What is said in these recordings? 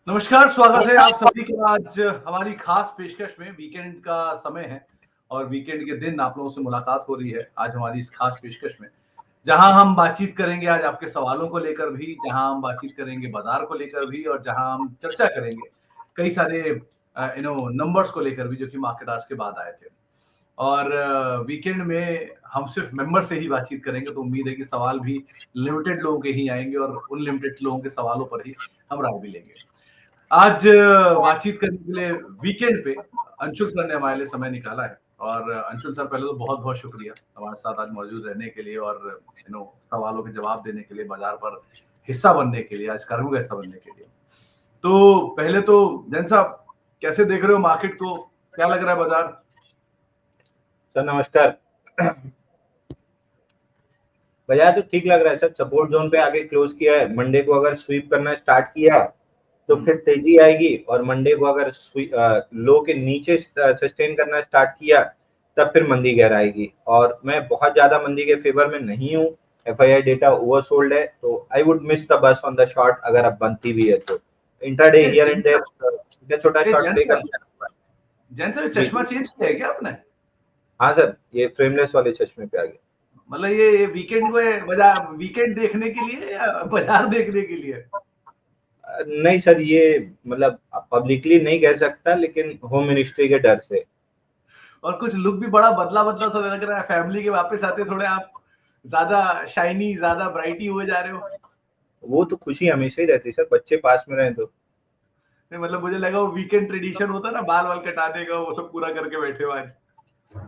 नमस्कार, स्वागत है आप सभी का आज हमारी खास पेशकश में। वीकेंड का समय है और वीकेंड के दिन आप लोगों से मुलाकात हो रही है आज हमारी इस खास पेशकश में, जहां हम बातचीत करेंगे आज आपके सवालों को लेकर भी, जहां हम बातचीत करेंगे बाजार को लेकर भी और जहां हम चर्चा करेंगे कई सारे नंबर्स को लेकर भी जो कि मार्केट आज के बाद आए थे। और वीकेंड में हम सिर्फ मेंबर से ही बातचीत करेंगे, तो उम्मीद है कि सवाल भी लिमिटेड लोगों के ही आएंगे और उन लिमिटेड लोगों के सवालों पर ही हम राय भी लेंगे। आज बातचीत करने के लिए वीकेंड पे अंशुल सर ने हमारे लिए समय निकाला है। और अंशुल सर, पहले तो बहुत बहुत शुक्रिया हमारे साथ आज मौजूद रहने के लिए और सवालों के जवाब देने के लिए, बाजार पर हिस्सा बनने के लिए, आज कर्म का हिस्सा बनने के लिए। तो पहले तो जैन साहब, कैसे देख रहे हो मार्केट को, क्या लग रहा है बाजार? सर नमस्कार। बाजार तो ठीक लग रहा है सर, सपोर्ट जोन पे आगे क्लोज किया है। मंडे को अगर स्वीप करना स्टार्ट किया तो फिर तेजी आएगी, और मंडे को अगर लो के नीचे सस्टेन करना स्टार्ट किया तब फिर मंदी गहराएगी। और मैं बहुत ज्यादा मंदी के फेवर में नहीं हूँ। एफआईआई डेटा ओवरसोल्ड है, तो I would miss the bus on the short अगर अब बनती भी है तो। इंट्राडे हियर एंड देयर छोटा शॉर्ट प्ले करना। जैन साहब, चश्मा चेंज किया है क्या आपने? हाँ सर, ये फ्रेमलेस वाले चश्मे पे आ गया। मतलब ये वीकेंड को बाजार वीकेंड देखने के लिए या बाजार देखने के लिए? नहीं सर, ये मतलब पब्लिकली नहीं कह सकता, लेकिन होम मिनिस्ट्री के डर से। और कुछ लुक भी बड़ा बदला बदला सा लग रहा है। फैमिली के वापस आते थोड़े आप ज्यादा शाइनी, ज्यादा ब्राइटी हुए जा रहे हो। वो तो खुशी हमेशा ही रहती है सर, बच्चे पास में रहे तो। नहीं, मतलब मुझे लगा वो वीकेंड ट्रेडिशन होता ना, बाल वाल कटाने का, वो सब पूरा करके बैठे हो आज।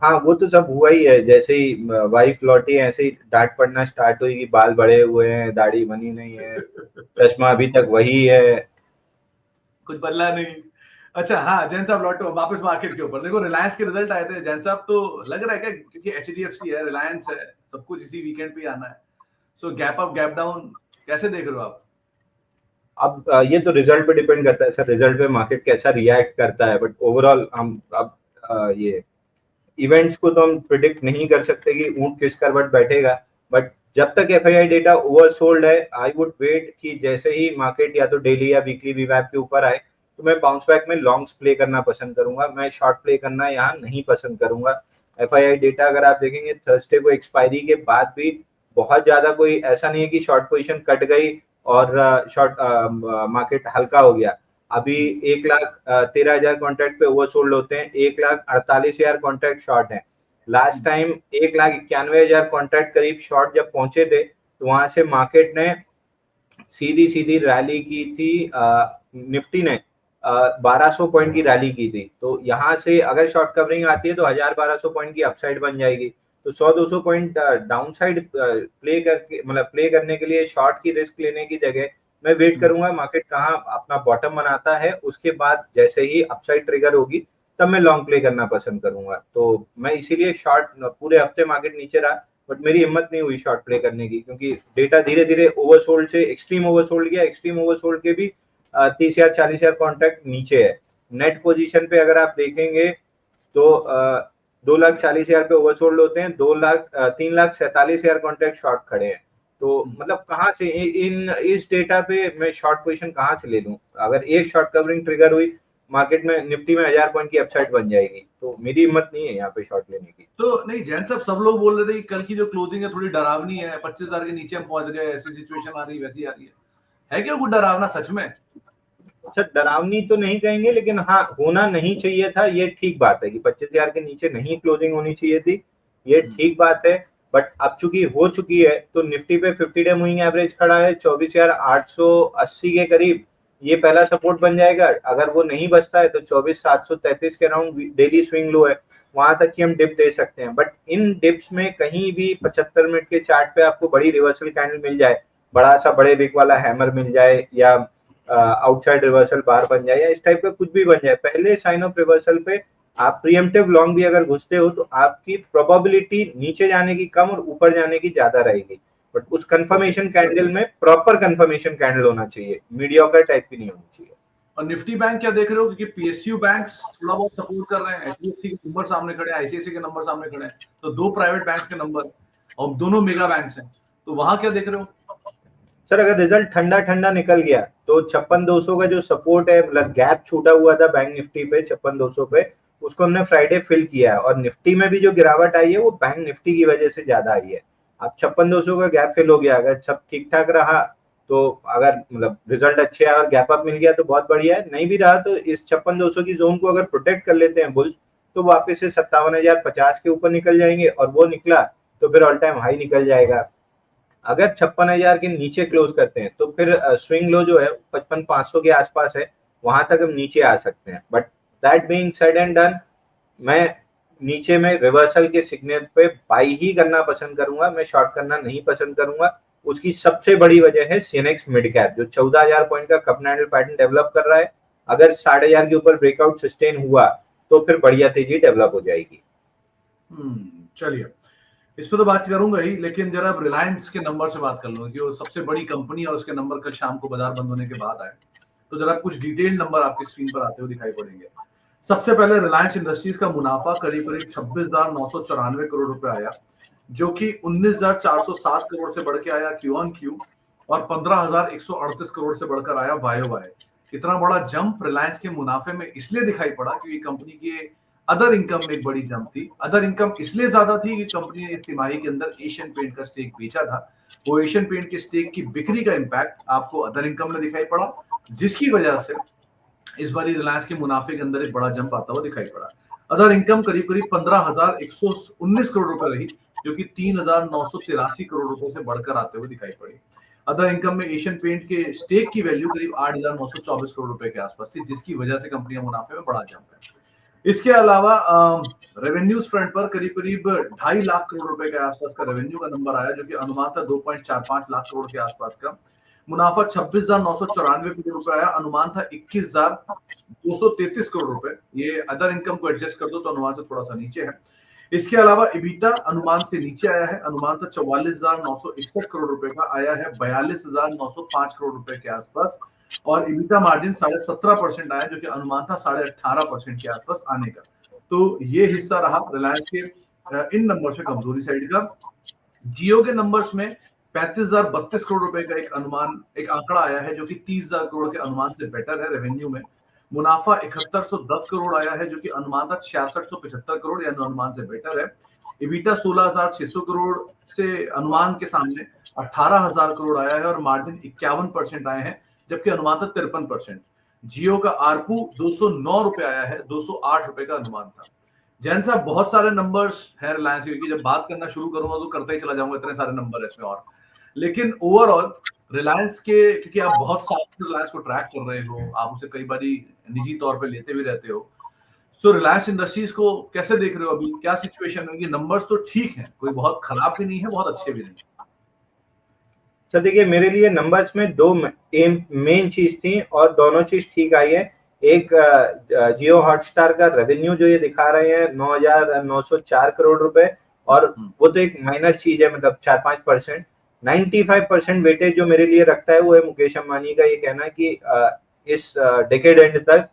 हाँ, वो तो सब हुआ ही है। जैसे ही वाइफ लौटी ऐसे ही डांट पड़ना स्टार्ट हुई कि बाल बड़े हुए हैं, दाढ़ी बनी नहीं है, चश्मा अभी तक वही है। कुछ बदला नहीं। अच्छा, हाँ जैन साहब, लौटो वापस मार्केट के ऊपर। देखो, रिलायंस के रिजल्ट आए थे जैन साहब, तो लग रहा है क्या, क्योंकि एचडीएफसी है, रिलायंस है, सब कुछ इसी वीकेंड पे आना है। सो गैप अप गैप डाउन कैसे देख रहे हो आप? अब ये तो रिजल्ट पे डिपेंड करता है सर, रिजल्ट पे मार्केट कैसा रिएक्ट करता है। बट ओवरऑल हम अब ये इवेंट्स को तो हम प्रिडिक्ट नहीं कर सकते कि ऊंट किस करवट बैठेगा। बट जब तक एफआईआई डेटा ओवरसोल्ड है, आई वुड वेट कि जैसे ही मार्केट या तो डेली या वीकली वीवैप के ऊपर आए तो मैं बाउंस बैक में लॉन्ग्स प्ले करना पसंद करूंगा। मैं शॉर्ट प्ले करना यहाँ नहीं पसंद करूंगा। एफआईआई डेटा अगर आप देखेंगे थर्सडे को एक्सपायरी के बाद भी बहुत ज्यादा कोई ऐसा नहीं है कि शॉर्ट पोजीशन कट गई और शॉर्ट मार्केट हल्का हो गया। अभी 1,13,000 कॉन्ट्रैक्ट पे ओवरसोल्ड होते हैं, 1,48,000 कॉन्ट्रैक्ट शॉर्ट है। लास्ट टाइम 1,91,000 कॉन्ट्रैक्ट करीब शॉर्ट जब पहुंचे थे, तो वहां से मार्केट ने सीधी सीधी रैली की थी। निफ्टी ने 1200 पॉइंट की रैली की थी। तो यहाँ से अगर शॉर्ट कवरिंग आती है तो 1,000-1,200 पॉइंट की अपसाइड बन जाएगी। तो 100-200 पॉइंट डाउन साइड प्ले करके, मतलब प्ले करने के लिए शॉर्ट की रिस्क लेने की जगह मैं वेट करूंगा मार्केट कहाँ अपना बॉटम बनाता है। उसके बाद जैसे ही अपसाइड ट्रिगर होगी तब मैं लॉन्ग प्ले करना पसंद करूंगा। तो मैं इसीलिए शॉर्ट, पूरे हफ्ते मार्केट नीचे रहा बट मेरी हिम्मत नहीं हुई शॉर्ट प्ले करने की, क्योंकि डेटा धीरे धीरे ओवरसोल्ड से एक्सट्रीम ओवरसोल्ड गया। एक्सट्रीम ओवरसोल्ड के भी 30,000-40,000 कॉन्ट्रैक्ट नीचे है। नेट पोजीशन पे अगर आप देखेंगे तो 2,40,000 पे ओवरसोल्ड होते हैं, 3,47,000 कॉन्ट्रैक्ट शॉर्ट खड़े हैं। तो मतलब कहाँ से इन इस डेटा पे मैं शॉर्ट पोजीशन कहाँ से ले लूं? अगर एक शॉर्ट कवरिंग ट्रिगर हुई मार्केट में, निफ्टी में 1,000 पॉइंट की अपसाइड बन जाएगी। तो मेरी हिम्मत नहीं है यहाँ पे शॉर्ट लेने की। तो नहीं जैन साहब, सब लोग बोल रहे थे कि कल की जो क्लोजिंग है थोड़ी डरावनी है, 25,000 के नीचे हम पहुंच गए, ऐसी सिचुएशन आ रही है, वैसी आ रही है क्या कुछ डरावना सच में? अच्छा, डरावनी तो नहीं कहेंगे, लेकिन हाँ होना नहीं चाहिए था, ये ठीक बात है कि 25,000 के नीचे नहीं क्लोजिंग होनी चाहिए थी, ये ठीक बात है। बट अब चूंकि हो चुकी है तो निफ्टी पे 50 डे मूविंग एवरेज खड़ा है 24,880 के करीब। ये पहला सपोर्ट बन जाएगा। अगर वो नहीं बचता है तो 24,733 के अराउंड डेली स्विंग लो है, वहां तक की हम डिप दे सकते हैं। बट इन डिप्स में कहीं भी 75 मिनट के चार्ट पे आपको बड़ी रिवर्सल कैंडल मिल जाए, बड़ा सा बड़े विक वाला हैमर मिल जाए, या आउटसाइड रिवर्सल बार बन जाए, या इस टाइप का कुछ भी बन जाए, पहले साइन ऑफ रिवर्सल पे आप प्रीएम्प्टिव लॉन्ग भी अगर घुसते हो तो आपकी प्रोबेबिलिटी नीचे जाने की कम और ऊपर जाने की ज्यादा रहेगी। बट उस कंफर्मेशन कैंडल में प्रॉपर कंफर्मेशन कैंडल होना चाहिए, मीडियोकर टाइप की नहीं होनी चाहिए। और निफ्टी बैंक क्या देख रहे हो? क्योंकि पीएसयू बैंक्स थोड़ा बहुत सपोर्ट कर रहे हैं, एचडीएफसी के नंबर सामने खड़े हैं, आईसीआईसी के नंबर सामने खड़े हैं, तो दो प्राइवेट बैंक्स के नंबर और दोनों मेगा बैंक्स हैं, तो वहां क्या देख रहे हो? सर अगर रिजल्ट ठंडा ठंडा निकल गया तो 56,200 का जो सपोर्ट है, मतलब गैप छूटा हुआ था बैंक निफ्टी पे 56,200 पे, उसको हमने फ्राइडे फिल किया है। और निफ्टी में भी जो गिरावट आई है वो बैंक निफ्टी की वजह से ज्यादा आई है। अब 56,200 का गैप फिल हो गया, अगर सब ठीक ठाक रहा तो, अगर मतलब रिजल्ट अच्छे आए और गैप अप मिल गया तो बहुत बढ़िया है, नहीं भी रहा तो इस 56,200 की जोन को अगर प्रोटेक्ट कर लेते हैं बुल्स, तो वापस से 57,050 के ऊपर निकल जाएंगे, और वो निकला तो फिर ऑल टाइम हाई निकल जाएगा। अगर 56,000 के नीचे क्लोज करते हैं तो फिर स्विंग लो जो है 55,500 के आसपास है, वहां तक हम नीचे आ सकते हैं। But that being said and done, मैं नीचे में रिवर्सल के सिग्नल पे बाई ही करना पसंद करूंगा, मैं शॉर्ट करना नहीं पसंद करूंगा। उसकी सबसे बड़ी वजह है सीनेक्स मिड कैप, जो 14,000 पॉइंट का कप एंडल पैटर्न डेवलप कर रहा है। अगर 15,500 के ऊपर ब्रेकआउट सस्टेन हुआ तो फिर बढ़िया तेजी डेवलप हो जाएगी। चलिए, इस पे तो बात करूंगा ही, लेकिन जरा अब रिलायंस के नंबर से बात कर लो कि वो सबसे बड़ी कंपनी और उसके नंबर कल शाम को बाजार बंद होने के बाद आए, तो जरा कुछ डिटेल नंबर आपकी स्क्रीन पर आते हुए दिखाई पड़ेंगे। सबसे पहले रिलायंस इंडस्ट्रीज का मुनाफा करीब करीब 26,994 करोड़ रुपए आया, जो कि 19,407 करोड़ से बढ़ के आया क्यू ऑन क्यू, और 15,138 करोड़ से बढ़कर आया वाई वाई। इतना बड़ा जंप रिलायंस के मुनाफे में इसलिए दिखाई पड़ा क्योंकि कंपनी के अदर इनकम में एक बड़ी जंप थी। अदर इनकम इसलिए ज्यादा थी कि कंपनी ने इस तिमाही के अंदर एशियन पेंट का स्टेक बेचा था। वो एशियन पेंट के स्टेक की बिक्री का इंपैक्ट आपको अदर इनकम में दिखाई पड़ा, जिसकी वजह से इस बार रिलायंस के मुनाफे के अंदर एक बड़ा जंप आता हुआ दिखाई पड़ा। अदर इनकम करीब करीब 15,119 करोड़ रुपए रही, जो कि 3,983 करोड़ रुपए से बढ़कर आते हुए दिखाई पड़ी। अदर इनकम में एशियन पेंट के स्टेक की वैल्यू करीब 8,924 करोड़ रुपए के आसपास थी, जिसकी वजह से कंपनी के मुनाफे में बड़ा जंप है। इसके अलावा रेवेन्यूज फ्रंट पर करीब करीब 2.5 लाख करोड़ रुपए के आसपास का रेवेन्यू का नंबर आया, जो कि अनुमान था 2.45 लाख करोड़ के आसपास का। मुनाफा 26,994 करोड़ रुपए आया, अनुमान था 21,233 करोड़ रुपए। ये अदर इनकम को एडजस्ट कर दो तो अनुमान से थोड़ा सा नीचे है। इसके अलावा इबिटा अनुमान से नीचे आया है, अनुमान था 44,961 करोड़ रुपए का, आया है 42,905 करोड़ रुपए के आसपास। और इबिटा मार्जिन 17.5% आया, जो कि अनुमान था 18.5% के आसपास आने का। तो ये हिस्सा रहा रिलायंस के इन नंबर से कमजोरी साइड का। जियो के नंबर्स में 35,032 करोड़ रुपए का एक आंकड़ा आया है, जो कि 30,000 करोड़ के अनुमान से बेटर है रेवेन्यू में। मुनाफा 7110 करोड़ आया है, जो कि अनुमान था 6675 करोड़, यानी अनुमान से बेटर है। इबिटा 16,600 करोड़ से अनुमान के सामने 18,000 करोड़ आया है, और मार्जिन 51% आए हैं, जबकि अनुमान था 53%। जियो का आरपू 209 रुपए आया है, 208 रुपए का अनुमान था। जैन साहब, बहुत सारे नंबर्स है रिलायंस के, क्योंकि जब बात करना शुरू करूंगा तो करता ही चला जाऊंगा, इतने सारे नंबर है इसमें। और लेकिन ओवरऑल रिलायंस के, क्योंकि आप बहुत साल से रिलायंस को ट्रैक कर रहे हो, आप उसे कई बार निजी तौर पे लेते भी रहते हो, सो रिलायंस इंडस्ट्रीज को कैसे देख रहे हो? अभी क्या सिचुएशन है? ये नंबर्स तो ठीक है, कोई बहुत खराब भी नहीं है, बहुत अच्छे भी नहीं। सर देखिए, मेरे लिए नंबर्स में दो मेन चीज थी और दोनों चीज ठीक आई है। एक, जियो हॉटस्टार का रेवेन्यू जो ये दिखा रहे हैं 9,904 करोड़ रुपए, और वो तो एक माइनर चीज है, मतलब 4-5%। 95% वेटेज जो मेरे लिए रखता है वो है मुकेश अंबानी का ये कहना है कि इस डेकेड एंड तक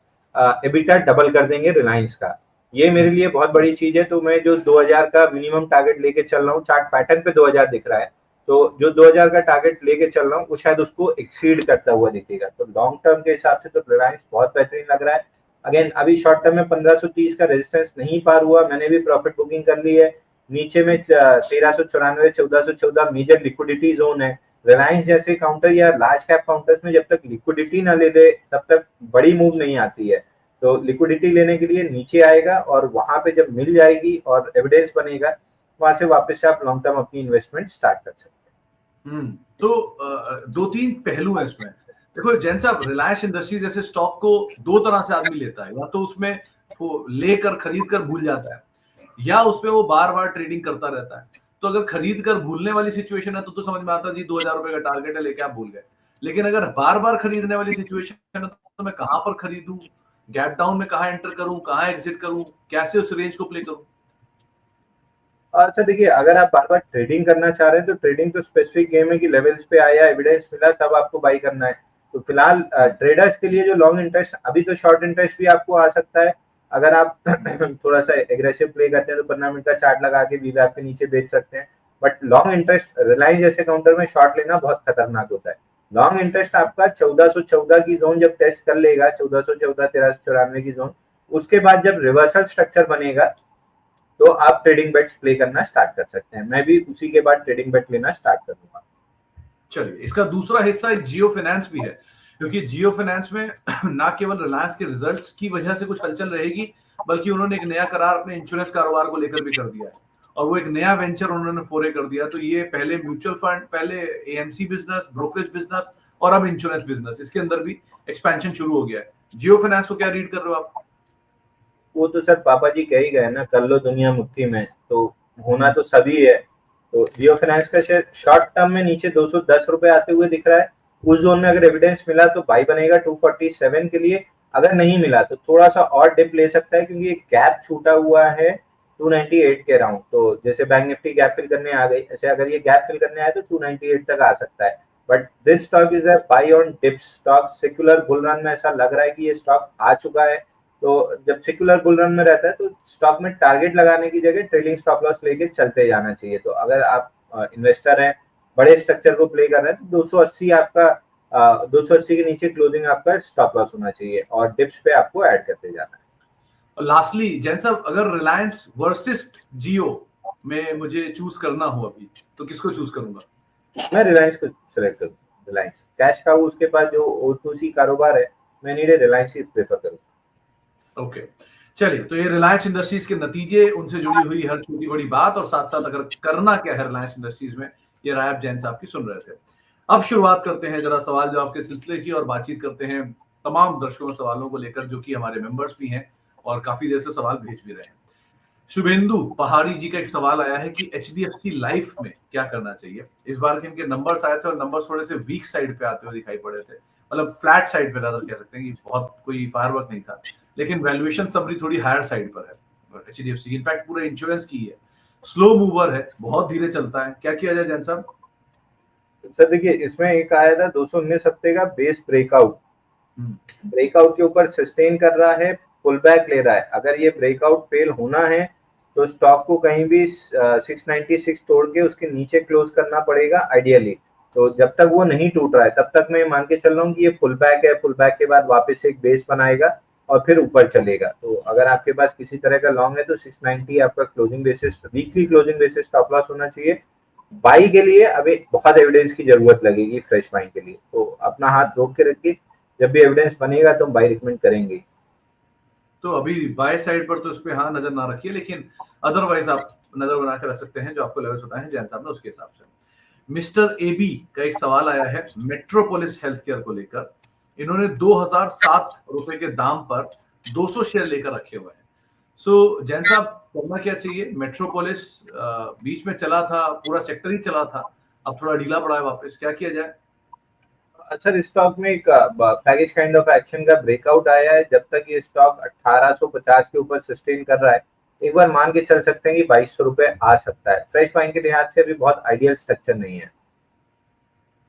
एबिटा डबल कर देंगे रिलायंस का। ये मेरे लिए बहुत बड़ी चीज है। तो मैं जो 2,000 का मिनिमम टारगेट लेके चल रहा हूँ, चार्ट पैटर्न पे 2,000 दिख रहा है, तो जो 2,000 का टारगेट लेके चल रहा हूँ वो शायद उसको एक्सीड करता हुआ दिखेगा। तो लॉन्ग टर्म के हिसाब से तो रिलायंस बहुत बेहतरीन लग रहा है। अगेन अभी शॉर्ट टर्म में 1530 का रेजिस्टेंस नहीं पार हुआ, मैंने भी प्रॉफिट बुकिंग कर ली है। नीचे में 1394, 1414 मेजर लिक्विडिटी जोन है। रिलायंस जैसे काउंटर या लार्ज कैप काउंटर्स में जब तक लिक्विडिटी ना ले ले तब तक बड़ी मूव नहीं आती है। तो लिक्विडिटी लेने के लिए नीचे आएगा, और वहां पे जब मिल जाएगी और एविडेंस बनेगा, वहां से वापस से आप लॉन्ग टर्म अपनी इन्वेस्टमेंट स्टार्ट कर सकते हैं। तो दो तीन पहलू है इसमें। देखो जैन साहब, रिलायंस इंडस्ट्रीज जैसे स्टॉक को दो तरह से आदमी लेता है, या तो उसमें वो लेकर खरीद कर भूल जाता है, या उसमें वो बार बार ट्रेडिंग करता रहता है। तो अगर खरीद कर भूलने वाली सिचुएशन है तो समझ में आता है जी 2,000 रुपए का टारगेट है, लेके आप भूल गए। लेकिन अगर बार बार खरीदने वाली सिचुएशन है तो मैं कहां पर खरीदूं, गैप डाउन में कहां एंटर करूं, कहां एग्जिट करूं, कैसे उस रेंज को प्ले करूं? अच्छा देखिए, अगर आप बार बार ट्रेडिंग करना चाह रहे हैं तो ट्रेडिंग तो स्पेसिफिक गेम है कि लेवल्स पे आया, एविडेंस मिला, तब आपको बाई करना है। तो फिलहाल ट्रेडर्स के लिए जो लॉन्ग इंटरेस्ट, अभी तो शॉर्ट इंटरेस्ट भी आपको आ सकता है। अगर आप थोड़ा सा एग्रेसिव प्ले करते हैं तो 15 मिनट का चार्ट लगा के वीवैप के नीचे बेच सकते हैं। बट लॉन्ग इंटरेस्ट रिलायंस जैसे काउंटर में शॉर्ट लेना बहुत खतरनाक होता है। लॉन्ग इंटरेस्ट आपका 1414 की जोन जब टेस्ट कर लेगा, 1414 1394 की जोन, उसके बाद जब रिवर्सल स्ट्रक्चर बनेगा तो आप ट्रेडिंग बेट्स प्ले करना स्टार्ट कर सकते हैं। मैं भी उसी के बाद ट्रेडिंग बेट लेना स्टार्ट करूंगा। चलिए, इसका दूसरा हिस्सा जियो फाइनेंस भी है, क्योंकि जियो फाइनेंस में ना केवल रिलायंस के रिजल्ट्स की वजह से कुछ हलचल रहेगी, बल्कि उन्होंने एक नया करार अपने इंश्योरेंस कारोबार को लेकर भी कर दिया है, और वो एक नया वेंचर उन्होंने फोरे कर दिया। तो ये पहले म्यूचुअल फंड, पहले एएमसी बिजनेस, ब्रोकरेज बिजनेस, और अब इंश्योरेंस बिजनेस, इसके अंदर भी एक्सपेंशन शुरू हो गया है। जियो फाइनेंस को क्या रीड कर रहे हो आप? वो तो सर पापा जी कह ही गए ना, कर लो दुनिया मुट्ठी में, तो होना तो सभी है। तो जियो फाइनेंस का शेयर शॉर्ट टर्म में नीचे 210 रुपए आते हुए दिख रहा है। उस जोन में अगर एविडेंस मिला तो बाई बनेगा 247 के लिए, अगर नहीं मिला तो थोड़ा सा और डिप ले सकता है, क्योंकि एक गैप छूटा हुआ है 298 के अराउंड। तो जैसे बैंक निफ्टी गैप फिल करने आ गई, ऐसे अगर ये गैप फिल करने आए तो 298 तक आ सकता है। But this stock is a buy on dip stock. Secular bull run में ऐसा लग रहा है कि ये स्टॉक आ चुका है। तो जब सेक्युलर बुल रन में रहता है तो स्टॉक में टारगेट लगाने की जगह ट्रेलिंग स्टॉप लॉस लेके चलते जाना चाहिए। तो अगर आप इन्वेस्टर हैं, बड़े स्ट्रक्चर को प्ले कर रहे हैं, तो 280 आपका 280 के नीचे क्लोजिंग आपका स्टॉप लॉस होना चाहिए, और डिप्स पे आपको ऐड करते जाना है। और लास्टली जैन साहब, अगर रिलायंस वर्सेस जियो में मुझे चूज करना हो अभी, तो किसको चूज करूंगा? मैं रिलायंस को सिलेक्ट करूँ। रिलायंस कैश का उसके पास जो O2C कारोबार है, मैं नीडे रिलायंस ही प्रेफर करूँ। ओके, चलिए, तो ये रिलायंस इंडस्ट्रीज के नतीजे, उनसे जुड़ी हुई हर छोटी बड़ी बात, और साथ साथ अगर करना क्या है रिलायंस इंडस्ट्रीज में, ये राय आप जैन साहब की सुन रहे थे। अब शुरुआत करते हैं जरा सवाल जवाब के सिलसिले की, और बातचीत करते हैं तमाम दर्शकों सवालों को लेकर, जो कि हमारे मेंबर्स भी हैं और काफी देर से सवाल भेज भी रहे हैं। शुभेंदु पहाड़ी जी का एक सवाल आया है कि एचडीएफसी लाइफ में क्या करना चाहिए। इस बार के इनके नंबर्स आए थे और नंबर्स थोड़े से वीक साइड पे आते हुए दिखाई पड़े थे, मतलब फ्लैट साइड पे रादर कह सकते हैं कि बहुत कोई फायरवर्क नहीं था, लेकिन वैल्यूएशन समरी थोड़ी हायर साइड पर है एचडीएफसी, इनफैक्ट पूरा इंश्योरेंस की है, स्लो मूवर है, बहुत धीरे चलता है, क्या किया जाए जैन साहब? सर देखिए, इसमें एक आया था 219 हफ्ते का बेस ब्रेकआउट, ब्रेकआउट के ऊपर सस्टेन कर रहा है, पुल बैक ले रहा है। अगर ये ब्रेकआउट फेल होना है तो स्टॉक को कहीं भी 696 तोड़ के उसके नीचे क्लोज करना पड़ेगा आइडियली। तो जब तक वो नहीं टूट रहा है तब तक मैं मान के चल रहा हूँ कि ये पुल बैक है, पुल बैक के बाद वापस एक बेस बनाएगा और फिर ऊपर चलेगा। तो अगर आपके पास किसी तरह का लॉन्ग है तो 690 आपका closing basis, weekly closing basis stop loss होना चाहिए। बाई के लिए अभी बहुत एविडेंस की जरूरत लगेगी फ्रेश बाइंग के लिए, तो अपना हाथ रोक के रखिए, जब भी एविडेंस बनेगा तो हम बाई रिकमेंड करेंगे। तो अभी बाय साइड पर तो इस पे हाँ नजर ना रखिए, लेकिन अदरवाइज आप नजर बना के रख सकते हैं, जो आपको लेवल्स बताए हैं जैन साहब ने उसके हिसाब से। मिस्टर एबी का एक सवाल आया है मेट्रोपोलिस हेल्थ केयर को लेकर। इन्होंने 2007 रुपए के दाम पर 200 शेयर लेकर रखे हुए हैं। सो जैन साहब, करना क्या चाहिए? मेट्रोपोलिस बीच में चला था, पूरा सेक्टर ही चला था, अब थोड़ा ढीला पड़ा है वापस, क्या किया जाए? अच्छा, स्टॉक में एक फ्लैगिश काइंड ऑफ एक्शन का ब्रेकआउट आया है। जब तक ये स्टॉक 1850 के ऊपर सस्टेन कर रहा है, एक बार मान के चल सकते हैं कि 2200 रुपए आ सकता है। फ्रेश बाइंग के लिहाज से अभी बहुत आइडियल स्ट्रक्चर नहीं है।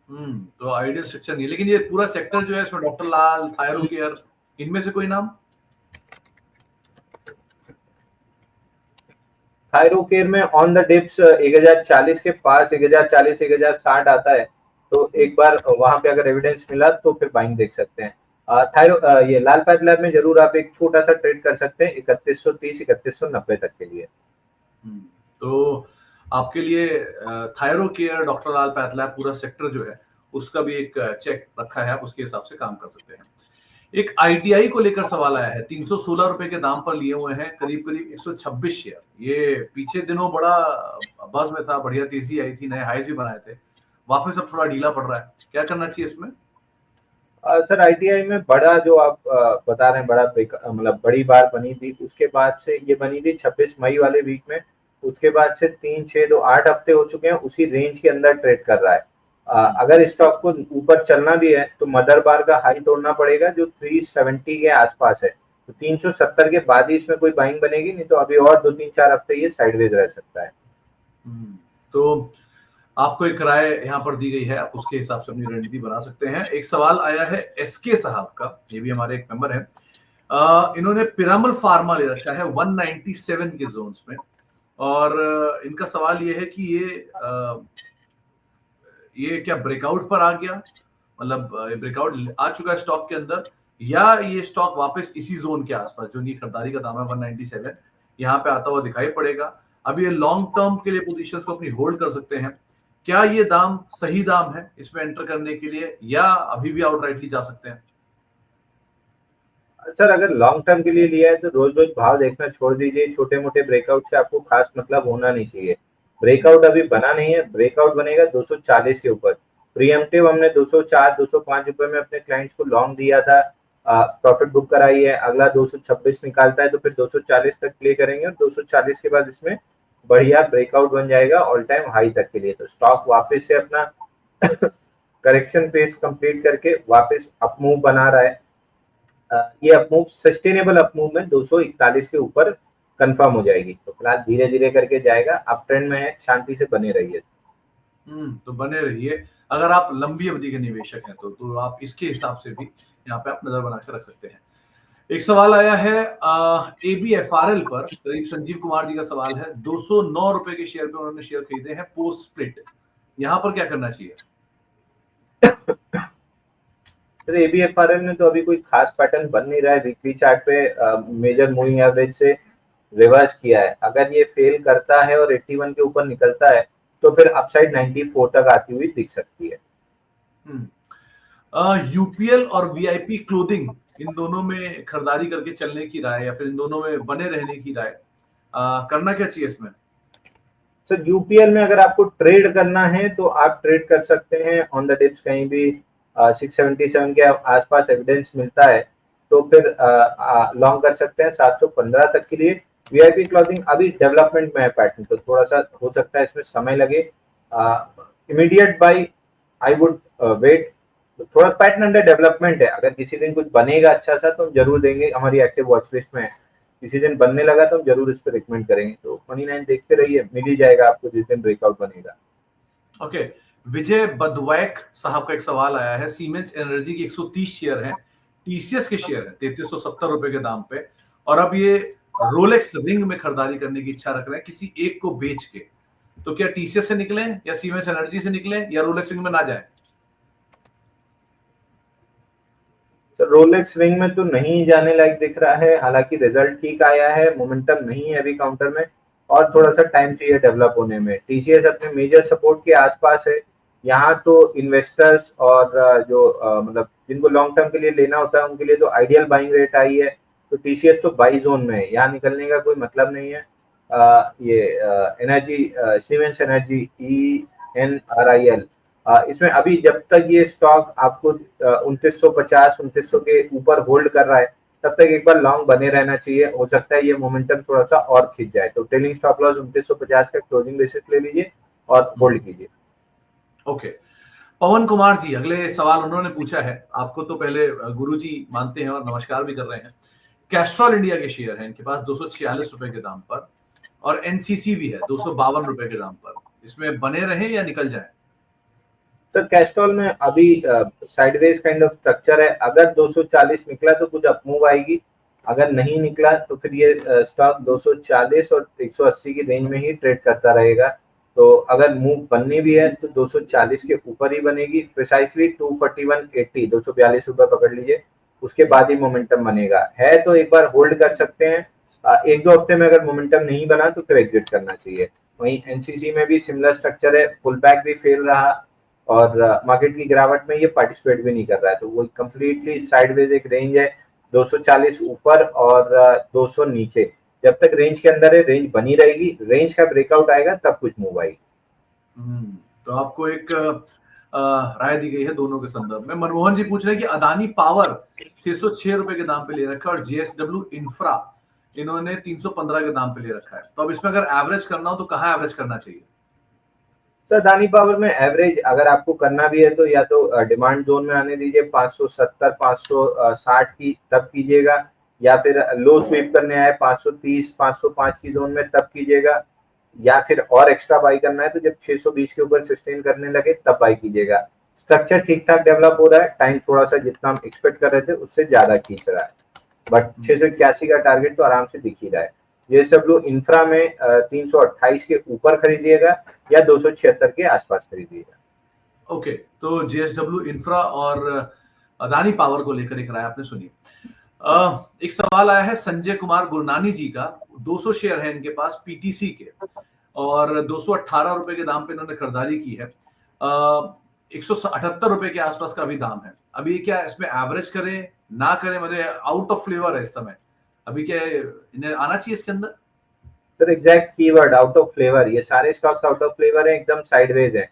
तो आइडियल स्ट्रक्चर नहीं है, लेकिन ये पूरा सेक्टर जो है, इसमें डॉक्टर लाल, थायरो केयर, इनमें से कोई नाम? थायरोकेयर में ऑन द डिप्स 1040 के पास, 1040 1060 आता है, तो एक बार वहां पे अगर एविडेंस मिला तो फिर बाइंग देख सकते हैं। ये लाल पैथ लैब में जरूर आप एक छोटा सा ट्रेड कर सकते हैं 3130 3190 तक के लिए। तो आपके लिए थायरो केयर, डॉक्टर लाल पैथलैब, पूरा सेक्टर जो है उसका भी एक चेक रखा है, आप उसके हिसाब से काम कर सकते हैं। एक आईटीआई को लेकर सवाल आया है, 316 रुपए के दाम पर लिए हुए हैं, करीब करीब 126 शेयर। ये पीछे दिनों बड़ा बज में था, बढ़िया तेजी आई थी, नए हाईज भी बनाए थे, वापस अब थोड़ा ढीला पड़ रहा है, क्या करना चाहिए इसमें? सर आईटीआई में बड़ा जो आप बता रहे हैं, बड़ा मतलब बड़ी बार बनी थी, उसके बाद से ये बनी थी 26 मई वाले वीक में, उसके बाद से 3 6 2 8 हफ्ते हो चुके हैं, उसी रेंज के अंदर ट्रेड कर रहा है। अगर स्टॉक को ऊपर चलना भी है तो मदर बार का हाई तोड़ना पड़ेगा जो 370 के आसपास है, तो 370 के बाद ही इसमें कोई बाइंग बनेगी, नहीं तो अभी और 2 3 4 हफ्ते ये साइडवेज रह सकता है। तो आपको एक राय यहाँ पर दी गई है, आप उसके हिसाब से अपनी रणनीति बना सकते हैं। एक सवाल आया है एसके साहब का, ये भी हमारे एक मेंबर है। इन्होंने पिरामल फार्मा ले रखा है 197 के जोन्स में, और इनका सवाल ये है कि ये क्या ब्रेकआउट पर आ गया, मतलब ब्रेकआउट आ चुका है स्टॉक के अंदर, या ये स्टॉक वापस इसी जोन के आसपास जो इनकी खरीदारी का दाम है 197 यहाँ पे आता हुआ दिखाई पड़ेगा। अब ये लॉन्ग टर्म के लिए पोजीशंस को अपनी होल्ड कर सकते हैं। क्या ये दाम सही दाम है इसमें एंटर करने के लिए, या अभी भी आउटराइटली जा सकते हैं? सर अगर लॉन्ग टर्म के लिए लिया है तो रोज रोज भाव देखना छोड़ दीजिए, छोटे मोटे ब्रेकआउट से आपको खास मतलब होना नहीं चाहिए। ब्रेकआउट अभी बना नहीं है, ब्रेकआउट बनेगा 240 के ऊपर। प्रीएम्प्टिव हमने 204 205 रुपए में अपने क्लाइंट्स को लॉन्ग दिया था, प्रॉफिट बुक कराई है। अगला 226 निकालता है तो फिर 240 तक प्ले करेंगे, और 240 के बाद इसमें बढ़िया ब्रेकआउट बन जाएगा ऑल टाइम हाई तक के लिए। तो स्टॉक वापस से अपना करेक्शन फेज कंप्लीट करके वापस अपमूव बना रहा है। ये अपमूव सस्टेनेबल अपमूव में 241 के ऊपर कंफर्म हो जाएगी। तो फिलहाल धीरे धीरे करके जाएगा, अप ट्रेंड में है, शांति से बने रहिए। तो बने रहिए। अगर आप लंबी अवधि के निवेशक हैं तो आप इसके हिसाब से भी यहाँ पे आप नजर बना के रख सकते हैं। एक सवाल आया है ABFRL पर, करीब संजीव कुमार जी का सवाल है। 209 रुपए के शेयर पे उन्होंने शेयर खरीदे हैं पोस्ट स्प्लिट, यहाँ पर क्या करना चाहिए? तो एबीएफआरएल ने तो अभी कोई खास पैटर्न बन नहीं रहा है। वीकली चार्ट पे मेजर मूविंग एवरेज से रिवर्स किया है। अगर ये फेल करता है और 81 के ऊपर निकलता है तो फिर अपसाइड 94 तक आती हुई दिख सकती है। यूपीएल और वीआईपी क्लोथिंग, इन दोनों में खरीदारी करके चलने की राय, या फिर इन दोनों में बने रहने की राय, करना क्या चाहिए इसमें? सर यूपीएल में अगर आपको ट्रेड करना है तो आप ट्रेड कर सकते हैं ऑन द डिप्स। कहीं भी 677 के आसपास एविडेंस मिलता है तो फिर लॉन्ग कर सकते हैं 715 तक के लिए। वीआईपी क्लॉथिंग अभी डेवलपमेंट में है पैटर्न, तो थोड़ा सा हो सकता है इसमें समय लगे। Immediate buy I would wait. थोड़ा पैटर्न अंडर डेवलपमेंट है, अगर किसी दिन कुछ बनेगा अच्छा सा तो हम जरूर देंगे, हमारी एक्टिव वॉच लिस्ट में है। किसी दिन बनने लगा तो हम जरूर इस पर रिकमेंड करेंगे। तो 29 देखते रहिए, मिल ही जाएगा आपको जिस दिन ब्रेकआउट बनेगा। ओके, विजय बदवैक साहब का एक सवाल आया है। सीमेंस एनर्जी के 130 शेयर हैं, टीसीएस के शेयर हैं 3370 रुपए के दाम पे, और अब ये रोलेक्स रिंग में खरीदारी करने की इच्छा रख रहे हैं किसी एक को बेच के। तो क्या टीसीएस से निकले, या सीमेंस एनर्जी से निकले, या रोलेक्स रिंग में ना जाए? तो रोलेक्स रिंग में तो नहीं जाने लायक दिख रहा है, हालांकि रिजल्ट ठीक आया है, मोमेंटम नहीं है अभी काउंटर में, और थोड़ा सा टाइम चाहिए डेवलप होने में। टीसीएस अपने मेजर सपोर्ट के आसपास है। यहाँ तो इन्वेस्टर्स और मतलब जिनको लॉन्ग टर्म के लिए लेना होता है उनके लिए तो आइडियल बाइंग रेट आई है। तो टीसीएस तो बाई जोन में है, यहाँ निकलने का कोई मतलब नहीं है। ये एनर्जी, सीमेंस एनर्जी, ENRIL, इसमें अभी जब तक ये स्टॉक आपको 2950 2900 के ऊपर होल्ड कर रहा है तब तक एक बार लॉन्ग बने रहना चाहिए। हो सकता है ये मोमेंटम थोड़ा सा और खिंच जाए, तो ट्रेलिंग स्टॉप लॉस 2950 का क्लोजिंग बेसिस ले लीजिए और होल्ड कीजिए। ओके, पवन कुमार जी अगले सवाल उन्होंने पूछा है। आपको तो पहले गुरुजी मानते हैं और नमस्कार भी कर रहे हैं। कैस्ट्रॉल इंडिया के शेयर हैं इनके पास 246 रुपए के दाम पर, और एनसीसी भी है 252 रुपए के दाम पर। इसमें बने रहे या निकल जाए? सर कैस्ट्रॉल में अभी साइडवेज काइंड ऑफ स्ट्रक्चर है। अगर 240 निकला तो कुछ अपमूव आएगी, अगर नहीं निकला तो फिर ये स्टॉक 240 और 180 की रेंज में ही ट्रेड करता रहेगा। तो अगर मूव बननी भी है तो 240 के ऊपर ही बनेगी, प्रिसाइसली 241.80, 242 रुपए पकड़ लीजिए, उसके बाद ही मोमेंटम बनेगा। है तो एक बार होल्ड कर सकते हैं, एक दो हफ्ते में अगर मोमेंटम नहीं बना तो फिर एग्जिट करना चाहिए। वहीं एनसीसी में भी सिमिलर स्ट्रक्चर है, पुल बैक भी फेल रहा और मार्केट की गिरावट में ये पार्टिसिपेट भी नहीं कर रहा है। तो वो कंप्लीटली साइडवेज एक रेंज है, 240 ऊपर और 200 नीचे। जब तक रेंज के अंदर है रेंज बनी रहेगी, रेंज का ब्रेकआउट आएगा तब कुछ मूव आएगी। तो आपको एक राय दी गई है दोनों के संदर्भ में। मनमोहन जी पूछ रहे हैं कि अदानी पावर 606 रुपए के दाम पे ले रखा है, और JSW इंफ्रा इन्होंने 315 के दाम पे ले रखा है। तो अब इसमें अगर एवरेज करना हो तो कहाँ एवरेज करना चाहिए? तो अदानी पावर में एवरेज अगर आपको करना भी है तो या तो डिमांड जोन में आने दीजिए, 570 560 की तब कीजिएगा, या फिर लो स्वीप करने आए 530 505 की जोन में तब कीजिएगा, या फिर और एक्स्ट्रा बाई करना है तो जब 620 के ऊपर सस्टेन करने लगे तब बाई कीजिएगा। स्ट्रक्चर ठीक ठाक डेवलप हो रहा है, टाइम थोड़ा सा जितना हम एक्सपेक्ट कर रहे थे उससे ज्यादा खींच रहा है, बट 681 का टारगेट तो आराम से दिख ही रहा है। JSW इंफ्रा में 328 के ऊपर खरीदिएगा या 276 के आसपास खरीदिएगा। ओके, तो JSW इंफ्रा और अदानी पावर को लेकर एक राय आपने सुनी। एक सवाल आया है संजय कुमार गुरनानी जी का, 200 शेयर है इनके पास पीटीसी के और 218 रुपए के दाम पे इन्होंने खरीदारी की है। 178 रुपए के आसपास का अभी दाम है। अभी क्या इसमें एवरेज करें ना करें, मतलब आउट ऑफ फ्लेवर है इस समय, अभी क्या इन्हें आना चाहिए इसके अंदर? Sir exact keyword out of flavour, ये सारे स्टॉक्स आउट ऑफ फ्लेवर है, एकदम साइडवेज है।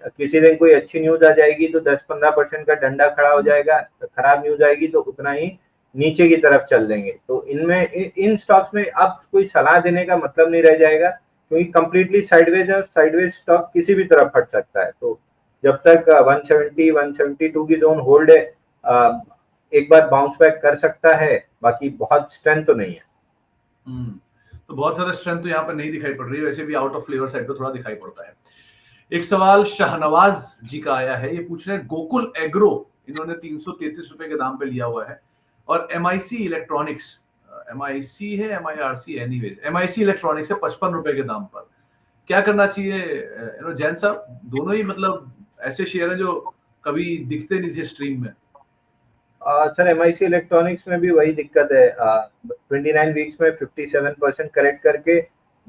किसी दिन कोई अच्छी न्यूज आ जाएगी तो 10-15% का डंडा खड़ा हो जाएगा, खराब न्यूज आएगी तो उतना ही नीचे की तरफ चल देंगे। तो इनमें इन स्टॉक्स में अब कोई सलाह देने का मतलब नहीं रह जाएगा, क्योंकि कंप्लीटली साइडवेज है और साइडवेज स्टॉक किसी भी तरफ फट सकता है। तो जब तक 170 172 की जोन होल्ड है, एक बार बाउंस बैक कर सकता है, बाकी बहुत स्ट्रेंथ तो नहीं है। तो बहुत ज्यादा स्ट्रेंथ तो यहाँ पर नहीं दिखाई पड़ रही है, वैसे भी आउट ऑफ फ्लेवर साइड पे थोड़ा दिखाई पड़ता है। एक सवाल शाहनवाज जी का आया है, ये पूछ रहे हैं गोकुल एग्रो इन्होंने 333 रुपए के दाम पे लिया हुआ है और एमआईसी इलेक्ट्रॉनिक्स, एमआईसी है एमआईआरसी, एनीवेज एमआईसी इलेक्ट्रॉनिक्स है 55 रुपए के दाम पर। क्या करना चाहिए जैन साहब? दोनों ही मतलब ऐसे शेयर हैं जो कभी दिखते नहीं थे स्ट्रीम में। सर एमआईसी इलेक्ट्रॉनिक्स में भी वही दिक्कत है, 29 वीक्स में 57% करेक्ट करके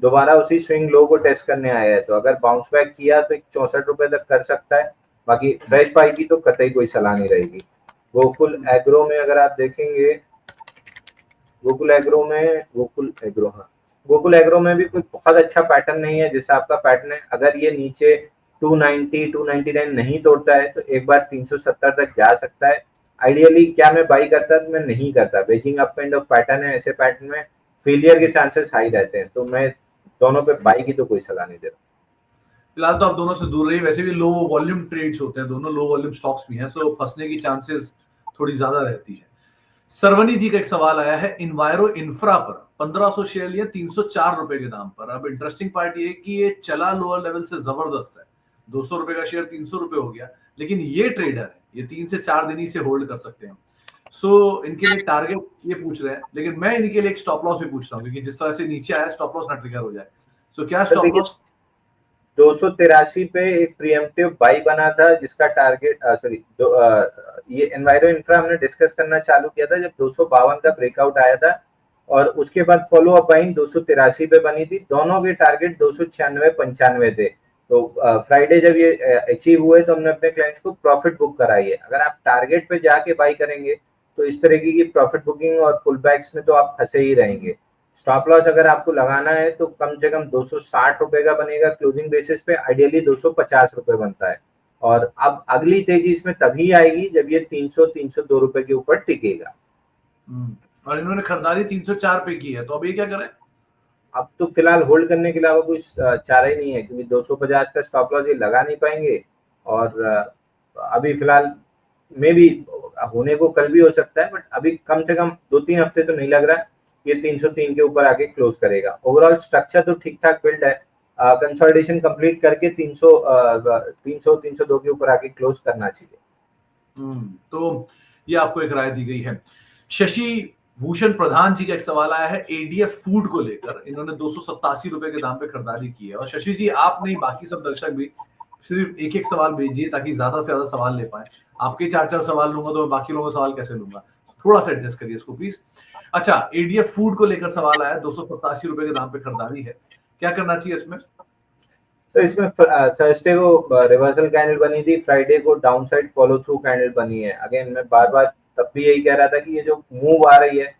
दोबारा उसी स्विंग लो को टेस्ट करने आया है। तो अगर बाउंस बैक किया तो 64 रुपए तक कर सकता है, बाकी फ्रेश बाई की तो कतई कोई सलाह नहीं रहेगी। गोकुल एग्रो में अगर आप देखेंगे, गोकुल एग्रो में भी कोई बहुत अच्छा पैटर्न नहीं है। जैसा आपका पैटर्न है, अगर ये नीचे 290 299 नहीं तोड़ता है तो एक बार 370 तक जा सकता है। आइडियली क्या मैं बाई करता तो मैं नहीं करता, Beijing up kind of pattern है, ऐसे पैटर्न में फेलियर के चांसेस हाई रहते हैं, तो मैं दोनों पे बाई की तो कोई सलाह नहीं दे रहा। फिलहाल तो आप दोनों से दूर रही, वैसे भी लो वॉल्यूम ट्रेड्स होते हैं, दोनों लो वॉल्यूम स्टॉक्स भी हैं, सो फंसने की चांसेस थोड़ी ज्यादा रहती है। सरवनी जी का एक सवाल आया है इन्वायरो इंफ्रा पर, 1500 शेयर लिए 304 रुपए के दाम पर। अब इंटरेस्टिंग पार्ट ये है कि ये चला लोअर लेवल से जबरदस्त है, 200 रुपए का शेयर 300 रुपए हो गया, लेकिन ये ट्रेडर है, ये 3 से 4 दिन ही से होल्ड कर सकते हैं। सो इनके लिए टारगेट ये पूछ रहे हैं, लेकिन मैं इनके लिए एक स्टॉप लॉस भी पूछ रहा हूँ, क्योंकि जिस तरह से नीचे आया स्टॉप लॉस ना ट्रिगर हो जाए। सो क्या स्टॉप लॉस? 283 पे एक प्रीएम्प्टिव बाई बना था जिसका टारगेट ये एनवायरो इंफ्रा हमने डिस्कस करना चालू किया था जब 252 का ब्रेकआउट आया था, और उसके बाद फॉलो अप बाइंग 283 पे बनी थी। दोनों के टारगेट 296-95 थे। तो फ्राइडे जब ये अचीव हुए तो हमने अपने क्लाइंट्स को प्रॉफिट बुक कराई है। अगर आप टारगेट पे जाके बाई करेंगे तो इस तरीके की प्रॉफिट बुकिंग और पुल बैक्स में तो आप फंसे ही रहेंगे। स्टॉप लॉस अगर आपको लगाना है तो कम से कम 260 रुपए का बनेगा क्लोजिंग बेसिस पे, आइडियली 250 रुपए बनता है। और अब अगली तेजी इसमें तभी आएगी जब ये 302 रुपए के ऊपर टिकेगा। और इन्होंने खरीदारी 304 पे की है, तो अभी क्या करें? अब तो फिलहाल होल्ड करने के अलावा कुछ चारा ही नहीं है, क्योंकि 250 का स्टॉप लॉस ये लगा नहीं पाएंगे। और अभी फिलहाल में भी होने को कल भी हो सकता है, बट अभी कम से कम 2-3 हफ्ते तो नहीं लग रहा ये 303 के ऊपर आके क्लोज करेगा। ओवरऑल स्ट्रक्चर तो ठीक ठाक बिल्ड है, कंसोलिडेशन कंप्लीट करके 302 के ऊपर आके क्लोज करना चाहिए। तो ये आपको एक राय दी गई है। शशि भूषण प्रधान जी का एक सवाल आया है एडीएफ फूड को लेकर, इन्होंने 287 रुपए के दाम पे खरीदारी की है। और शशि जी, आप नहीं बाकी सब दर्शक भी सिर्फ एक एक सवाल भेजिए ताकि ज्यादा से ज्यादा सवाल ले पाए। आपके 4-4 सवाल लूंगा तो मैं बाकी लोगों का सवाल कैसे लूंगा? थोड़ा सा एडजस्ट करिए इसको प्लीज। अच्छा, एडीएफ फूड को लेकर सवाल आया, 287 रुपए के दाम पे खरीदारी है, क्या करना चाहिए इसमें? तो इसमें थर्सडे को रिवर्सल कैंडल बनी थी, फ्राइडे को डाउनसाइड फॉलो थ्रू कैंडल बनी है। अगेन मैं बार बार तब भी यही कह रहा था कि ये जो मूव आ रही है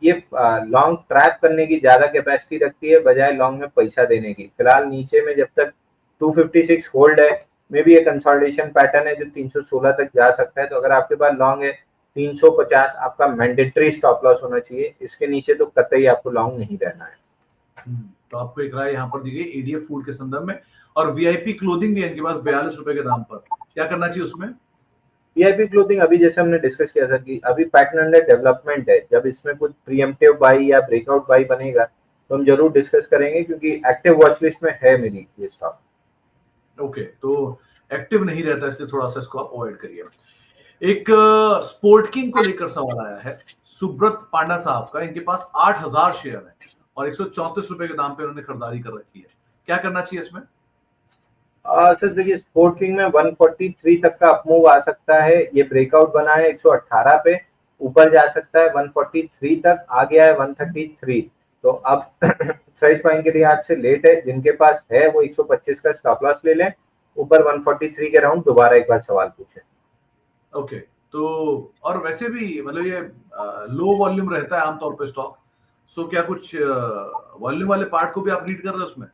ये लॉन्ग ट्रैप करने की ज्यादा कैपेसिटी रखती है बजाय लॉन्ग में पैसा देने की। फिलहाल नीचे में जब तक 256 होल्ड है, मे भी एक कंसोलिडेशन पैटर्न है जो 316 तक जा सकता है। तो अगर आपके पास लॉन्ग है 350 आपका मैंडेटरी स्टॉप लॉस होना चाहिए, इसके नीचे तो कतई आपको लॉन्ग नहीं रहना है। तो आपको एक राय यहाँ पर दी गई एडीएफ फूड के संदर्भ में। और वीआईपी क्लोथिंग भी है इनके पास 42 रुपए के दाम पर, क्या करना चाहिए उसमें? वीआईपी क्लोथिंग अभी जैसे हमने डिस्कस किया था कि अभी पैटर्न अंडर डेवलपमेंट है, जब इसमें कुछ प्रीएम्प्टिव बाई या ब्रेकआउट बाई बनेगा तो हम जरूर डिस्कस करेंगे, क्योंकि एक्टिव वॉच लिस्ट में है मेरी ये स्टॉक। ओके, तो एक्टिव नहीं रहता इसलिए थोड़ा सा इसको आप अवॉइड करिए। एक स्पोर्ट किंग को लेकर सवाल आया है सुब्रत पांडा साहब का, इनके पास 8000 शेयर है और 134 रुपए के दाम पे उन्होंने खरीदारी कर रखी है। क्या करना चाहिए इसमें? सर देखिए, स्पोर्ट किंग में 143 तक का अपमूव आ सकता है। ये ब्रेकआउट बना है 118 पे, ऊपर जा सकता है 143 तक, आ गया है 133। तो अब फ्रेश बाइंग के लिए आज से लेट है। जिनके पास है वो 125 का स्टॉप लॉस ले लें, ऊपर 143 के राउंड दोबारा एक बार सवाल पूछें। ओके, तो और वैसे भी मतलब ये लो वॉल्यूम रहता है आमतौर पे स्टॉक, सो क्या कुछ वॉल्यूम वाले पार्ट को भी आप रीड कर रहे हो उसमें?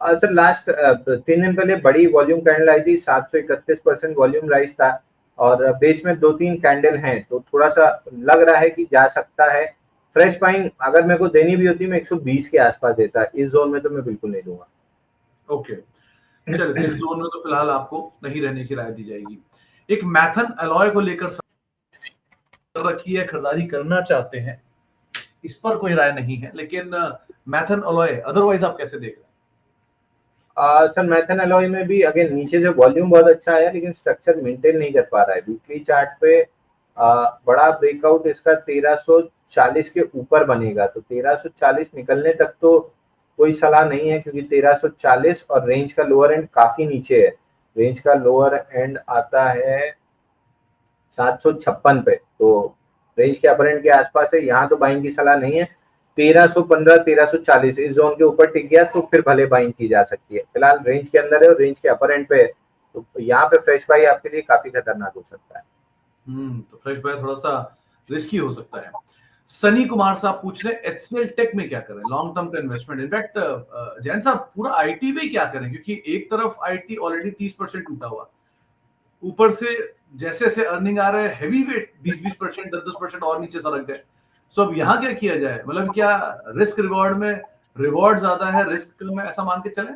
सर लास्ट 3 दिन पहले बड़ी वॉल्यूम कैंडल आई थी, 731% वॉल्यूम राइज था, और बेस में 2-3 कैंडल हैं, तो थोड़ा सा लग रहा है कि जा सकता है। फ्रेश बाइंग अगर मेरे को देनी भी होती मैं 120 के आसपास देता, इस जोन में तो मैं बिल्कुल नहीं दूंगा। ओके, चलिए, तो इस जोन में तो फिलहाल आपको नहीं रहने की राय दी जाएगी। एक मैथन अलॉय को लेकर रखी है, खरीदारी करना चाहते हैं, इस पर कोई राय नहीं है, लेकिन मैथन अलॉय अदरवाइज आप कैसे देख रहे हैं? सर मैथन अलॉय में भी अगेन नीचे से वॉल्यूम बहुत अच्छा आया, लेकिन स्ट्रक्चर मेंटेन नहीं कर पा रहा है। वीकली चार्ट पे बड़ा ब्रेकआउट इसका 1340 के ऊपर बनेगा, तो 1340 निकलने तक तो कोई सलाह नहीं है, क्योंकि 1340 और रेंज का लोअर एंड काफी नीचे है। रेंज का लोअर एंड आता है 756 पे, तो रेंज के अपर एंड के आसपास है। यहाँ तो बाइंग की सलाह नहीं है। 1315 1340 इस जोन के ऊपर टिक गया तो फिर भले बाइंग की जा सकती है। फिलहाल रेंज के अंदर है और रेंज के अपर एंड पे है, तो यहाँ पे फ्रेश बाई आपके लिए काफी खतरनाक हो सकता है। तो फ्रेश बाय थोड़ा सा रिस्की हो सकता है। सनी कुमार साहब पूछ रहे हैं एचसीएल टेक में क्या करें, लॉन्ग टर्म का इन्वेस्टमेंट। इनफैक्ट जैन साहब पूरा आईटी में क्या करें, क्योंकि एक तरफ आईटी ऑलरेडी 30% टूटा हुआ, ऊपर से जैसे जैसे अर्निंग आ रहा है हैवी वेट 20-20%, 10-10% और नीचे सरक गए। सो अब यहाँ क्या किया जाए, मतलब क्या रिस्क रिवॉर्ड में रिवॉर्ड ज्यादा है, रिस्क कम है, ऐसा मान के चले?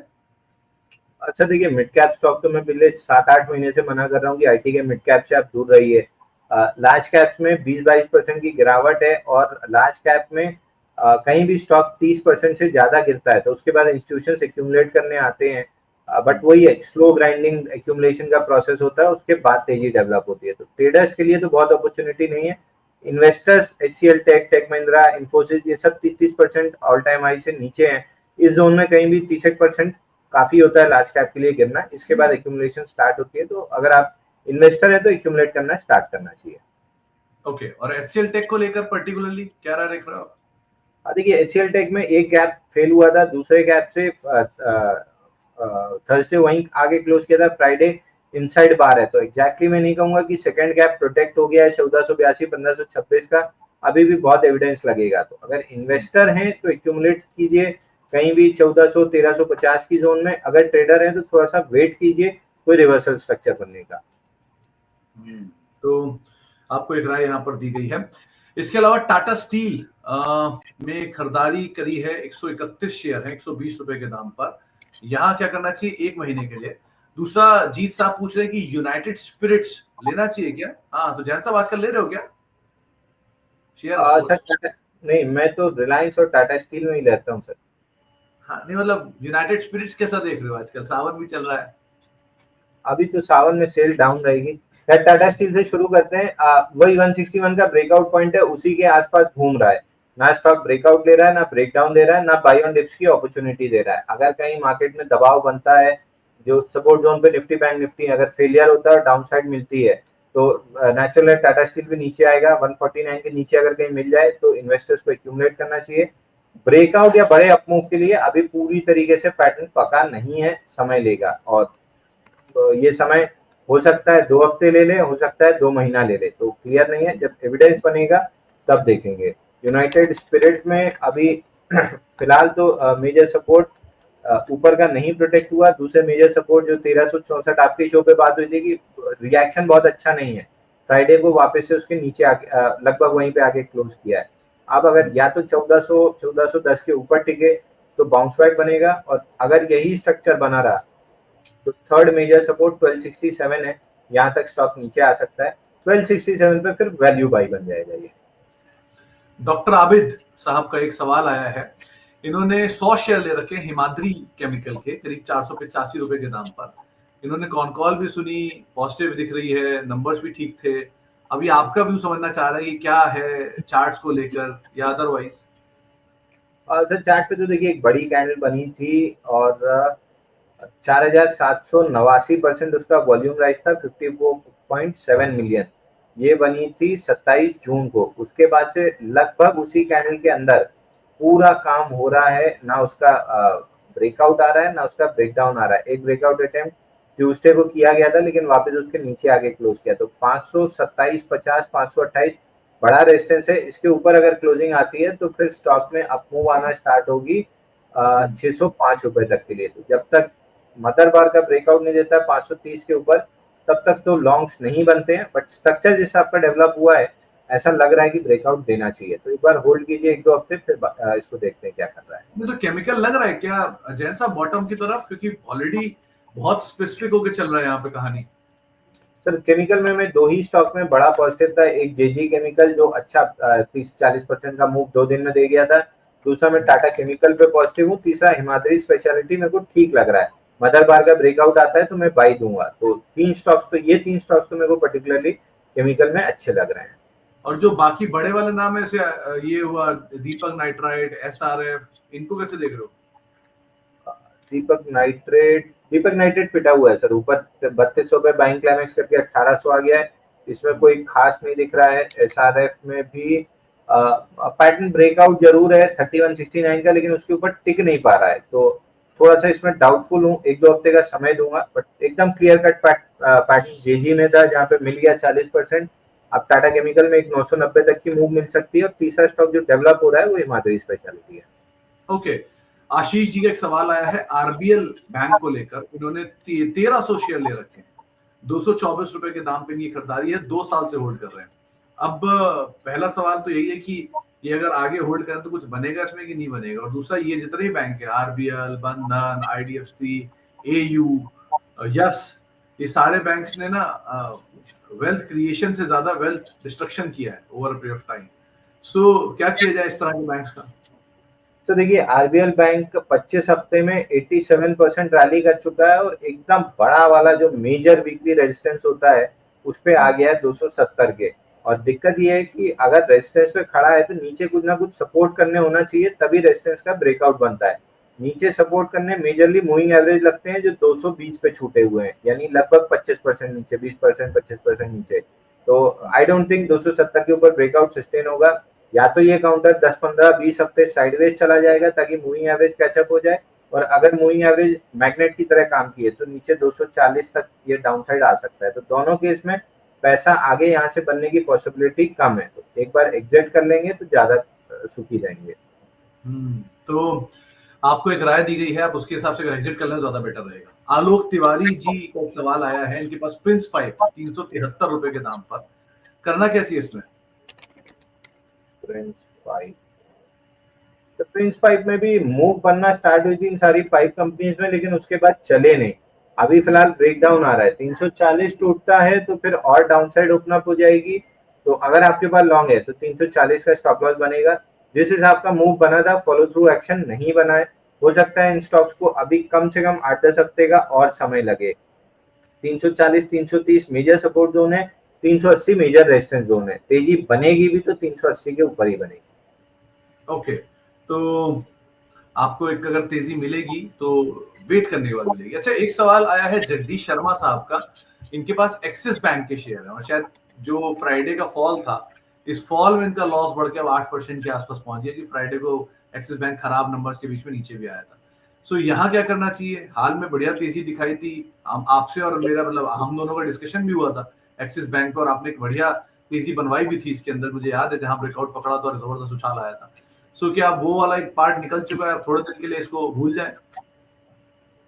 अच्छा देखिए, मिड कैप स्टॉक तो मैं पिछले 7-8 महीने से मना कर रहा हूँ कि आईटी के मिड कैप से आप दूर रहिए। लार्ज कैप्स में 20-22% की गिरावट है, और लार्ज कैप में कहीं भी स्टॉक 30% से ज्यादा गिरता है तो उसके बाद इंस्टीट्यूशन एक्यूमुलेट करने आते हैं, बट वही है, स्लो ग्राइंडिंग एक्यूमुलेशन का प्रोसेस होता है, उसके बाद तेजी डेवलप होती है। तो ट्रेडर्स के लिए तो बहुत अपॉर्चुनिटी नहीं है। इन्वेस्टर्स एचसीएल टेक, टेक महिंद्रा, इन्फोसिस, ये सब 30-30% ऑल टाइम हाई से नीचे हैं। इस जोन में कहीं भी 30% काफी होता है लार्ज कैप के लिए गिरना। इसके बाद एक्यूमुलेशन स्टार्ट होती है, तो अगर आप इन्वेस्टर है तो एक्यूमुलेट करना स्टार्ट करना चाहिए। ओके, और एचसीएल टेक को लेकर पर्टिकुलरली क्या राय रख रहे हो? देखिए, एचसीएल टेक में एक गैप फेल हुआ था, दूसरे गैप से थर्सडे वहीं आगे क्लोज किया था, फ्राइडे इनसाइड बार है, तो एग्जैक्टली मैं नहीं कहूंगा कि सेकंड गैप प्रोटेक्ट हो गया है 1482 1526 का, अभी भी बहुत एविडेंस लगेगा। तो अगर इन्वेस्टर हैं तो एक्यूमुलेट कीजिए कहीं भी 1400 1350 की जोन में। अगर ट्रेडर है तो थोड़ा सा वेट कीजिए कोई रिवर्सल स्ट्रक्चर बनने का। तो आपको एक राय यहाँ पर दी गई है। इसके अलावा टाटा स्टील में खरीदारी करी है, 131 शेयर है 120 रुपए के दाम पर। यहाँ क्या करना चाहिए एक महीने के लिए? दूसरा, जीत साहब पूछ रहे हैं कि यूनाइटेड स्पिरिट्स लेना चाहिए क्या? हाँ, तो जैन साहब आजकल ले रहे हो क्या शेयर? Of course. सर नहीं, मैं तो रिलायंस और टाटा स्टील में ही रहता हूँ सर। हाँ, नहीं मतलब यूनाइटेड स्पिरिट्स कैसा देख रहे हो, आजकल सावन भी चल रहा है। अभी तो सावन में सेल डाउन रहेगी। टाटा स्टील से शुरू करते हैं। वही 161 का ब्रेकआउट पॉइंट है, उसी के आसपास घूम रहा है। ना स्टॉक ब्रेकआउट ले रहा है, ना ब्रेकडाउन दे रहा है, ना बाई ऑन डिप्स की अपॉर्चुनिटी दे रहा है। अगर कहीं मार्केट में दबाव बनता है, जो सपोर्ट जोन पे निफ्टी बैंक निफ्टी अगर फेलियर होता है, डाउन साइड मिलती है, तो नेचुरल है टाटा स्टील भी नीचे आएगा। 149 के नीचे अगर कहीं मिल जाए तो इन्वेस्टर्स को एक्यूमुलेट करना चाहिए। ब्रेकआउट या बड़े अपमूव के लिए अभी पूरी तरीके से पैटर्न पका नहीं है, समय लेगा। और तो ये समय हो सकता है 2 हफ्ते ले ले, हो सकता है 2 महीना ले ले, तो क्लियर नहीं है। जब एविडेंस बनेगा तब देखेंगे। यूनाइटेड स्पिरिट में अभी फिलहाल तो मेजर सपोर्ट ऊपर का नहीं प्रोटेक्ट हुआ। दूसरे मेजर सपोर्ट जो 1364 आपके शो पे बात हुई थी कि रिएक्शन बहुत अच्छा नहीं है, फ्राइडे को वापस से उसके नीचे लगभग वहीं पे आके क्लोज किया है। अब अगर या तो 1410 के ऊपर टिके तो बाउंस बैक बनेगा, और अगर यही स्ट्रक्चर बना रहा तो थर्ड मेजर सपोर्ट 1267 है, यहाँ तक स्टॉक नीचे आ सकता है। 1267 पे फिर वैल्यू बाई बन जाएगा ये। डॉक्टर आबिद साहब का एक सवाल आया है। इन्होंने 100 शेयर ले रखे हिमाद्री केमिकल के, करीब 485 रुपए के दाम पर। इन्होंने कॉन कॉल भी सुनी, पॉजिटिव दिख रही है, नंबर्स भी ठीक थे। अभी आपका व्यू समझना चाह रहा है कि क्या है चार्ट्स को लेकर या अदरवाइज? सर चार्ट पे तो देखिए एक बड़ी कैंडल बनी थी और 4,789% उसका वॉल्यूम राइज था, 54.7 मिलियन। ये बनी थी 27 जून को। उसके बाद से लगभग उसी कैंडल के अंदर पूरा काम हो रहा है, ना उसका ब्रेकआउट आ रहा है ना उसका ब्रेकडाउन आ रहा है। एक ब्रेकआउट अटेम्प्ट ट्यूसडे को किया गया था लेकिन वापस उसके नीचे आगे क्लोज किया। तो 527.50, 528 बड़ा रेजिस्टेंस है। इसके ऊपर अगर क्लोजिंग आती है तो फिर स्टॉक में अप मूव आना स्टार्ट होगी 605 रुपए तक के लिए। तो जब तक मदर बार का ब्रेकआउट नहीं देता 530 के ऊपर, तब तक तो लॉन्ग्स नहीं बनते हैं। बट स्ट्रक्चर जिस हिसाब का डेवलप हुआ है, ऐसा लग रहा है कि ब्रेकआउट देना चाहिए। तो एक बार होल्ड कीजिए 1-2 हफ्ते, फिर इसको देखते हैं क्या कर रहा है। मुझे तो केमिकल लग रहा है क्या जैन साहब बॉटम की तरफ, क्योंकि ऑलरेडी बहुत स्पेसिफिक होकर चल रहा है यहाँ पे कहानी। सर केमिकल में मैं दो ही स्टॉक में बड़ा पॉजिटिव था। एक जेजी केमिकल जो अच्छा 30-40% का मूव 2 दिन में दे गया था। दूसरा मैं टाटा केमिकल पे पॉजिटिव हूँ। तीसरा हिमाद्री स्पेशलिटी मेरे को ठीक लग रहा है। मदर बार का ब्रेकआउट आता है तो मैं बाई दूंगा। तो ये तीन स्टॉक्स तो मेरे को पर्टिकुलरली केमिकल में अच्छे लग रहे हैं। और जो बाकी बड़े वाले नाम है, जैसे ये हुआ दीपक नाइट्राइट, एसआरएफ, इनको कैसे देख रहे हो? दीपक नाइट्रेट पिटा हुआ है सर ऊपर। 3200 पे बाइंग क्लाइमेक्स करके 1800 आ गया है। इसमें कोई खास नहीं दिख रहा है। एसआरएफ में भी पैटर्न ब्रेकआउट जरूर है 3169 का, लेकिन उसके ऊपर टिक नहीं पा रहा है। तो थोड़ा सा इसमें डाउटफुल हूँ। 1-2 हफ्ते का समय दूंगा। बट एकदम क्लियर कट पैटर्न जेजी में था जहाँ पे मिल गया 40%। अब टाटा केमिकल में एक 990 तक की मूव मिल सकती है। और तीसरा स्टॉक जो डेवलप हो रहा है वो हिमाद्री स्पेशलिटी है। ओके, आशीष जी का एक सवाल आया है आरबीएल बैंक को लेकर। इन्होंने 1300 शेयर ले रखे हैं, 224 रुपए के दाम पे इनकी खरीदारी है, 2 साल से होल्ड कर रहे हैं। अब पहला सवाल तो यही है कि ये अगर आगे होल्ड करें तो कुछ बनेगा इसमें कि नहीं बनेगा। और दूसरा, ये जितने भी बैंक है, आरबीएल, बंधन, आईडीएफसी, एयू, यस, ये सारे बैंक्स ने ना वेल्थ क्रिएशन से ज्यादा वेल्थ डिस्ट्रक्शन किया है ओवर पीरियड ऑफ टाइम। सो क्या किया जाए इस तरह के बैंक्स का? तो देखिए आरबीएल बैंक 25 हफ्ते में 87% रैली कर चुका है और एकदम बड़ा वाला जो मेजर वीकली रेजिस्टेंस होता है उस पे आ गया है 270 के। और दिक्कत ये है कि अगर रेजिस्टेंस पे खड़ा है तो नीचे कुछ ना कुछ सपोर्ट करने होना चाहिए, तभी रेजिस्टेंस का ब्रेकआउट बनता है। नीचे सपोर्ट करने मेजरली मूविंग एवरेज लगते हैं जो 220 पे छूटे हुए हैं, यानी लगभग 25% नीचे, 20%, 25% नीचे। तो आई डोंट थिंक 270 के ऊपर ब्रेकआउट सस्टेन होगा। या तो ये काउंटर 10-15-20 हफ्ते साइडवेज चला जाएगा ताकि मूविंग एवरेज कैचअप हो जाए, और अगर मूविंग एवरेज मैग्नेट की तरह काम किए तो नीचे 240 तक ये डाउनसाइड आ सकता है। तो दोनों केस में पैसा आगे यहाँ से बनने की पॉसिबिलिटी कम है। तो एक बार एग्जिट कर लेंगे तो ज्यादा सुखी जाएंगे। तो आपको एक राय दी गई है, आप उसके हिसाब से एग्जिट कर लें ज्यादा बेटर रहेगा। आलोक तिवारी जी का एक सवाल आया है, इनके पास प्रिंस पाइप 373 रुपए के दाम पर, करना क्या चाहिए इसमें? प्रिंस पाइप, तो प्रिंस पाइप में भी मूव बनना स्टार्ट हुई थी इन सारी पाइप कंपनीज में, लेकिन उसके बाद चले नहीं। अभी फिलहाल ब्रेकडाउन आ रहा है। 340 टूटता है तो फिर और डाउनसाइड ओपन अप हो जाएगी। तो अगर आपके पास लॉन्ग है तो 340 का स्टॉप लॉस बनेगा। जिस हिसाब का मूव बना था फॉलो थ्रू एक्शन नहीं बना है। हो सकता है इन स्टॉक्स को अभी कम से कम 8-10 हफ्ते का और समय लगे। 340, 330 मेजर सपोर्ट जोन है, 380 मेजर रेजिस्टेंस जोन है। तेजी बनेगी भी तो 380 के ऊपर ही बनेगी। ओके, तो आपको एक अगर तेजी मिलेगी तो वेट करने के बाद मिलेगी। अच्छा, एक सवाल आया है जगदीश शर्मा साहब का। इनके पास एक्सिस बैंक के शेयर है और शायद जो फ्राइडे का फॉल था, इस फॉल में इनका लॉस बढ़ के अब 8% के आसपास पहुंच गया, कि फ्राइडे को एक्सिस बैंक खराब नंबर्स के बीच में नीचे भी आया था। सो यहाँ क्या करना चाहिए? हाल में बढ़िया तेजी दिखाई थी। हम आपसे और मेरा मतलब हम दोनों का डिस्कशन भी हुआ था एक्सिस बैंक पर, और आपने एक बढ़िया तेजी बनवाई भी थी इसके अंदर, मुझे याद है, जहां ब्रेकआउट पकड़ा था और जबरदस्त उछाल आया था। सो क्या वो वाला एक पार्ट निकल चुका है, थोड़े दिन के लिए इसको भूल जाए?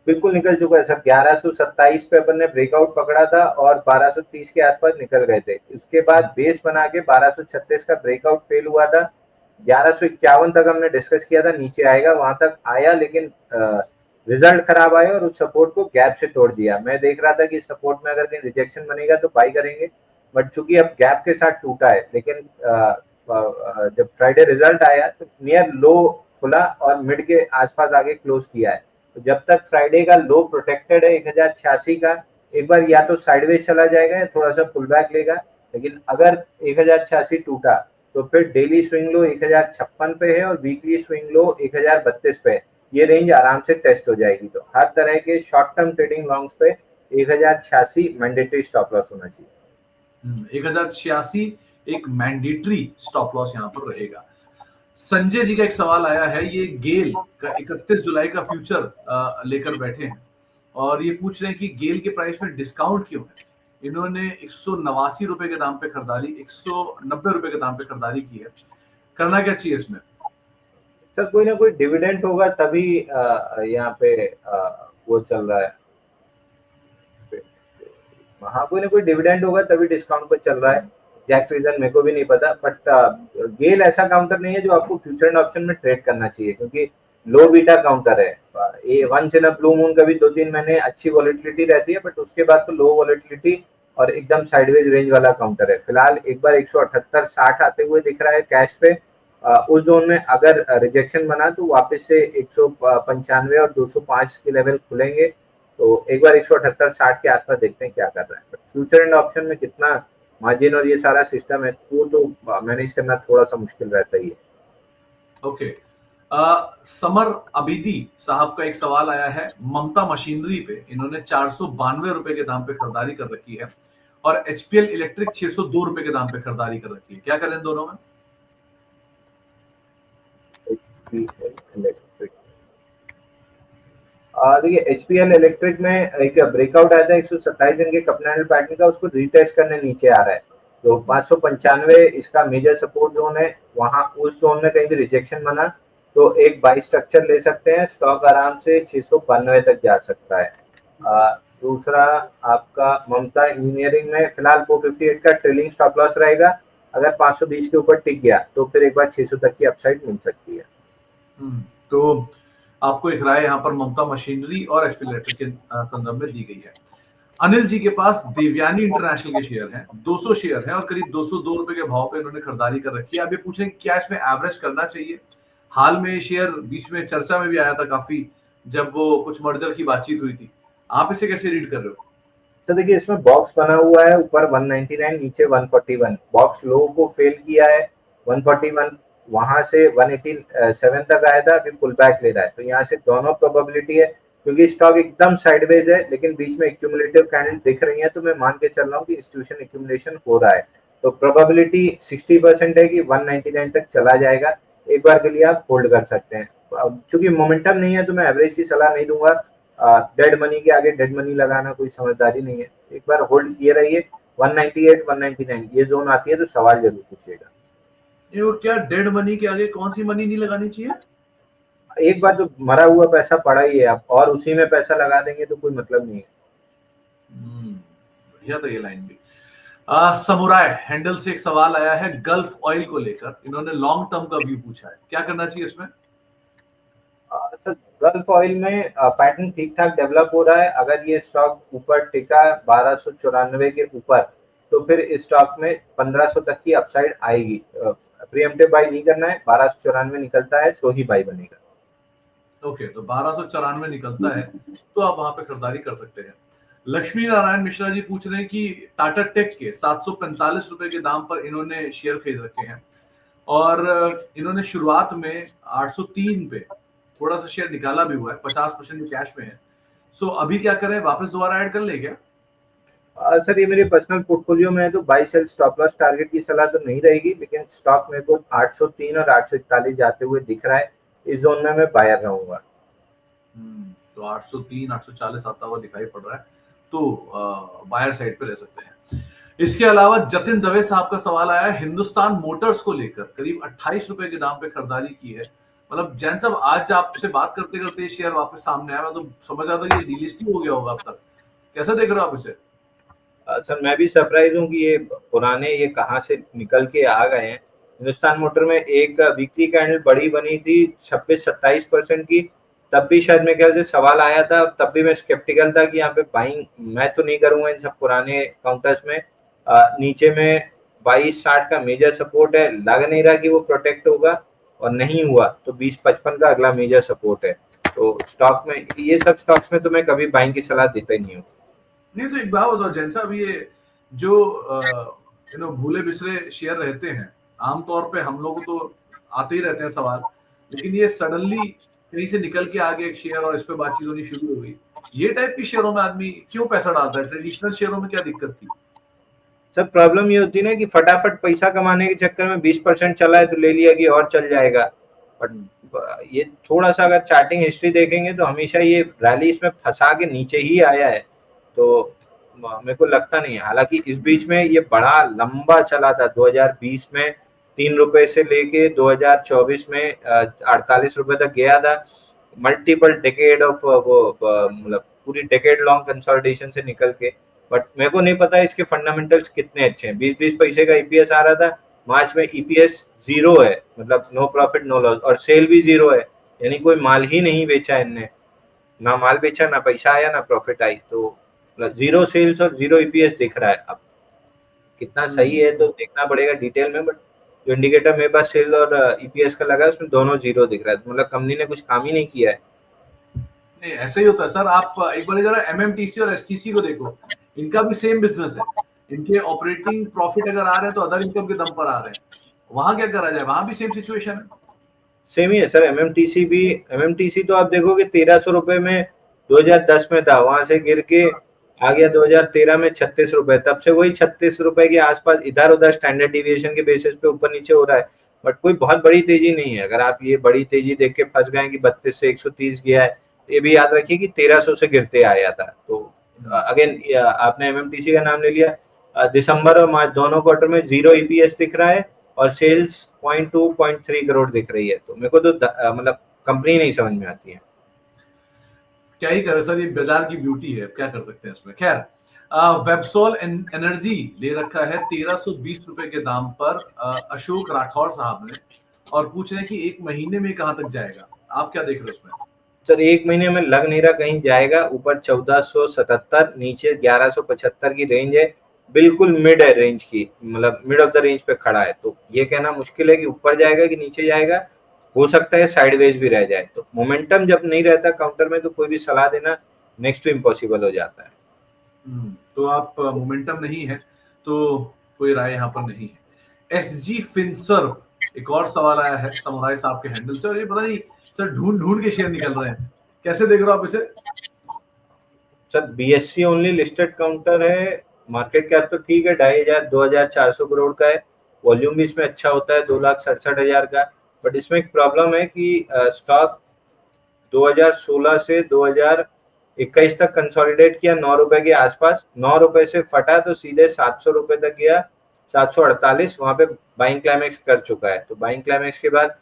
बिल्कुल निकल चुका है सर। 1127 पे अपन ने ब्रेकआउट पकड़ा था और 1230 के आसपास निकल गए थे। इसके बाद बेस बना के 1236 का ब्रेकआउट फेल हुआ था। 1151 तक हमने डिस्कस किया था नीचे आएगा, वहां तक आया, लेकिन रिजल्ट खराब आया और उस सपोर्ट को गैप से तोड़ दिया। मैं देख रहा था कि सपोर्ट में अगर कहीं रिजेक्शन बनेगा तो बाई करेंगे, बट चूंकि अब गैप के साथ टूटा है, लेकिन जब फ्राइडे रिजल्ट आया तो नियर लो खुला और मिड के आसपास आगे क्लोज किया है। तो जब तक फ्राइडे का लो प्रोटेक्टेड है 1086 का, एक बार या तो साइडवेज चला जाएगा या थोड़ा सा पुल बैक लेगा। लेकिन अगर 1086 टूटा तो फिर डेली स्विंग लो 1056 पे है और वीकली स्विंग लो 1032 पे है। ये रेंज आराम से टेस्ट हो जाएगी। तो हर तरह के शॉर्ट टर्म ट्रेडिंग लॉन्ग्स पे 1086 मैंडेटरी स्टॉप लॉस होना चाहिए। 1086 एक मैंडेटरी स्टॉप लॉस यहाँ पर रहेगा। संजय जी का एक सवाल आया है, ये गेल का 31 जुलाई का फ्यूचर लेकर बैठे हैं और ये पूछ रहे हैं कि गेल के प्राइस में डिस्काउंट क्यों है। इन्होंने 189 रुपए के दाम पे खरीदारी, 190 रुपए के दाम पे खरीदारी की है। करना क्या चाहिए इसमें? सर कोई ना कोई डिविडेंड होगा तभी यहाँ पे वो चल रहा है। हाँ कोई ना कोई डिविडेंड होगा तभी डिस्काउंट पर चल रहा है। एग्जैक्ट रीजन मेरे को भी नहीं पता, बट गेल ऐसा काउंटर नहीं है जो आपको फ्यूचर एंड ऑप्शन में ट्रेड करना चाहिए, क्योंकि लो बीटा काउंटर है। ये once in a blue moon कभी 2-3 महीने अच्छी वॉलेटिलिटी रहती है, बट उसके बाद तो लो वॉलेटिलिटी और एकदम साइडवेज रेंज वाला काउंटर है। फिलहाल एक बार 178-60 आते हुए दिख रहा है कैश पे। उस जोन में अगर रिजेक्शन बना तो वापस से 195 और 205 के लेवल खुलेंगे। तो एक बार 178-60 के आसपास देखते हैं क्या कर रहा है। फ्यूचर एंड ऑप्शन में कितना मार्जिन और ये सारा सिस्टम है वो तो मैनेज करना थोड़ा सा मुश्किल रहता ही है। ओके, समर अबीदी साहब का एक सवाल आया है, ममता मशीनरी पे इन्होंने 492 रुपए के दाम पे खरीदारी कर रखी है और एचपीएल इलेक्ट्रिक 602 रुपए के दाम पे खरीदारी कर रखी है। क्या करें दोनों में? देखिए एचपीएल इलेक्ट्रिक में एक ब्रेकआउट आया था 127 दिन के कपनल पैटर्न का, उसको रीटेस्ट करने नीचे आ रहा है। तो 595 इसका मेजर सपोर्ट जोन है, वहां उस जोन में कहीं भी रिजेक्शन बना तो एक बाई स्ट्रक्चर ले सकते हैं। स्टॉक आराम से 692 तक जा सकता है। दूसरा आपका ममता इंजीनियरिंग में फिलहाल 458 का ट्रेलिंग स्टॉप लॉस रहेगा। अगर 520 के ऊपर टिक गया तो फिर एक बार 600 तक की अपसाइड मिल सकती है। तो आपको एक राय यहाँ पर ममता मशीनरी और एचपीएल इलेक्ट्रिक के संदर्भ में दी गई है। अनिल जी के पास देवयानी इंटरनेशनल के शेयर हैं, 200 शेयर हैं और करीब 202 रुपए के भाव पे इन्होंने खरीदारी कर रखी है। अब ये पूछें क्या इसमें एवरेज करना चाहिए? हाल में शेयर बीच में चर्चा में भी आया था काफी, जब वो कुछ मर्जर की बातचीत हुई थी। आप इसे कैसे रीड कर रहे हो? तो देखिए इसमें बॉक्स बना हुआ है, ऊपर 199 नीचे 141। बॉक्स लो को फेल किया है 141, वहां से 187 तक आया था, अभी पुल बैक ले रहा है। तो यहाँ से दोनों प्रोबेबिलिटी है, क्योंकि स्टॉक एकदम साइडवेज है लेकिन बीच में एक्यूमुलेटिव कैंडल दिख रही है, तो मैं मान के चल रहा हूँ कि इंस्टीट्यूशन एक्यूमुलेशन हो रहा है। तो प्रोबेबिलिटी 60% है कि 199 तक चला जाएगा। एक बार के लिए आप होल्ड कर सकते हैं। चूंकि मोमेंटम नहीं है तो मैं एवरेज की सलाह नहीं दूंगा। डेड मनी के आगे डेड मनी लगाना कोई समझदारी नहीं है। एक बार होल्ड किए रहिए। 198 199 ये जोन आती है तो सवाल जरूर पूछिएगा। ये वो क्या डेड मनी के आगे कौन सी मनी नहीं लगानी चाहिए? एक बार तो मरा हुआ पैसा पड़ा ही है आप और उसी में पैसा लगा देंगे तो कोई मतलब नहीं है। बढ़िया था ये लाइन भी। समुराय हैंडल से एक सवाल आया है गल्फ ऑयल को लेकर, इन्होंने लॉन्ग टर्म का व्यू पूछा है, क्या करना चाहिए इसमें? सर गल्फ ऑयल में पैटर्न ठीक ठाक डेवलप हो रहा है। अगर ये स्टॉक ऊपर टिका 1294 के ऊपर तो फिर इस स्टॉक में 1500 तक की अपसाइड आएगी। प्रीएम्प्टिव बाई नहीं करना है, 1294 निकलता है तो ही बाई बनेगा। ओके, तो 1294 निकलता है तो आप वहां पे खरीदारी कर सकते हैं। लक्ष्मी नारायण मिश्रा जी पूछ रहे हैं कि टाटा टेक के 745 रुपए के दाम पर इन्होंने शेयर खरीद रखे हैं और इन्होंने शुरुआत में 803 पे थोड़ा सा शेयर निकाला भी हुआ है, 50% कैश में है। सो अभी क्या करें, वापस दोबारा ऐड कर ले क्या? सर ये मेरे पर्सनल पोर्टफोलियो में है तो buy sell stop loss target की सलाह तो नहीं रहेगी, लेकिन स्टॉक मेरे को 803 और 841 जाते हुए दिख रहा है। इस जोन में मैं बायर रहूंगा। तो 803 840 आता हुआ दिखाई पड़ रहा है, तो बायर साइड पे रह सकते हैं। इसके अलावा जतिन दवे साहब का सवाल आया है हिंदुस्तान मोटर्स को लेकर, करीब 28 रुपए के दाम पे खरीदारी की है। मतलब जैन साहब आज आपसे बात करते करते शेयर वापस सामने आया, मैं तो समझ रहा था ये डीलिस्टिंग हो गया होगा अब तक। कैसा देख रहे हो आप इसे? सर मैं भी सरप्राइज हूँ कि ये पुराने ये कहाँ से निकल के आ गए हैं। हिंदुस्तान मोटर में एक वीकली कैंडल बड़ी बनी थी 26-27% की, तब भी शायद मेरे ख्याल से सवाल आया था, तब भी मैं स्केप्टिकल था कि यहाँ पे बाइंग मैं तो नहीं करूंगा इन सब पुराने काउंटर्स में। नीचे में 2260 का मेजर सपोर्ट है, लग नहीं रहा कि वो प्रोटेक्ट होगा, और नहीं हुआ तो 2055 का अगला मेजर सपोर्ट है। तो स्टॉक में ये सब स्टॉक्स में तो मैं कभी बाइंग की सलाह देता ही नहीं हूँ। नहीं तो एक बात बताओ जैन साहब, ये जो भूले बिसरे शेयर रहते हैं आमतौर पे हम लोग तो आते ही रहते हैं सवाल, लेकिन ये सडनली कहीं से निकल के आ गया एक शेयर और इस पे बातचीत होनी शुरू हो गई। ये टाइप के शेयरों में आदमी क्यों पैसा डालता है? ट्रेडिशनल शेयरों में क्या दिक्कत थी? सर प्रॉब्लम ये होती है ना कि फटाफट पैसा कमाने के चक्कर में 20% चला है तो ले लिया कि और चल जाएगा। बट ये थोड़ा सा अगर चार्टिंग हिस्ट्री देखेंगे तो हमेशा ये रैली इसमें फंसा के नीचे ही आया है, तो मेरे को लगता नहीं है। हालांकि इस बीच में ये बड़ा लंबा चला था, 2020 में 3 रुपए से लेके 2024 में 48 रुपए तक गया था। मल्टीपल डेकेड ऑफ वो मतलब पूरी डेकेड लॉन्ग कंसोलिडेशन से निकल के। बट मेरे को नहीं पता इसके फंडामेंटल्स कितने अच्छे हैं। 20-20 पैसे का ईपीएस आ रहा था, मार्च में ईपीएस जीरो है, मतलब नो प्रॉफिट नो लॉस, और सेल भी जीरो है, यानी कोई माल ही नहीं बेचा इनने, ना माल बेचा, ना पैसा आया, ना प्रॉफिट आई। तो जीरो सेल्स और जीरो ईपीएस दिख रहा है। अब कितना सही है तो देखना पड़ेगा डिटेल में, बट जो इंडिकेटर मेरे पास सेल और ईपीएस का लगा है उसमें दोनों जीरो दिख रहा है, मतलब कंपनी ने कुछ काम ही नहीं किया है। नहीं, ऐसा ही होता है सर। आप एक बार जरा एमएमटीसी और एसटीसी को देखो, इनका भी सेम बिजनेस है। इनके ऑपरेटिंग प्रॉफिट अगर आ रहे हैं तो अदर इनकम के दम पर आ रहे हैं। वहां क्या करा जाए? वहां भी सेम सिचुएशन है। सेम ही है सर। एमएमटीसी भी, एमएमटीसी तो आप देखोगे 1300 रुपए में 2010 में था, वहां से गिर के आ गया 2013 में 36 रुपए, तब से वही 36 रुपए के आसपास इधर उधर स्टैंडर्ड डिविएशन के बेसिस पे ऊपर नीचे हो रहा है, बट कोई बहुत बड़ी तेजी नहीं है। अगर आप ये बड़ी तेजी देख के फंस गए कि 32 से 130 गया है, ये भी याद रखिए कि 1300 से गिरते आया था। तो अगेन आपने एमएमटीसी का नाम ले लिया, दिसंबर और मार्च दोनों क्वार्टर में जीरो ईपीएस दिख रहा है और सेल्स 0.2 0.3 करोड़ दिख रही है। तो मेरे को तो मतलब कंपनी नहीं समझ में आती है। क्या ही करे सर, ये बाजार की ब्यूटी है, क्या कर सकते हैं इसमें। खैर, वेबसोल एनर्जी ले रखा है 1320 रुपए के दाम पर अशोक राठौर साहब ने, और पूछ रहे हैं कि एक महीने में कहां तक जाएगा। आप क्या देख रहे हो उसमें? सर एक महीने में लग नहीं रहा कहीं जाएगा। ऊपर 1477, नीचे 1175 की रेंज है, बिल्कुल मिड है रेंज की, मतलब मिड ऑफ द रेंज पे खड़ा है। तो ये कहना मुश्किल है कि ऊपर जाएगा कि नीचे जाएगा। हो सकता है साइडवेज भी रह जाए। तो मोमेंटम जब नहीं रहता काउंटर में तो कोई भी सलाह देना नेक्स्ट टू इम्पॉसिबल हो जाता है। तो आप मोमेंटम नहीं है तो कोई राय यहाँ पर नहीं है। एसजी फिनसर्व, एक और सवाल आया है समुराय साहब के हैंडल से, और ये पता नहीं सर ढूंढ ढूंढ के शेयर निकल रहे हैं। कैसे देख रहे हो आप इसे? Sir BSc only listed counter है, मार्केट कैप तो ठीक है, 2500 2400 करोड़ का है। वॉल्यूम भी इसमें अच्छा होता है, 2,67,000 का। बट इसमें एक प्रॉब्लम है कि स्टॉक 2016 से 2021 तक कंसोलिडेट किया 9 रुपए के आसपास, 9 रुपए से फटा तो सीधे 700 रुपए तक गया, 748, वहां पे बाइंग क्लाइमेक्स कर चुका है। तो बाइंग क्लाइमेक्स के बाद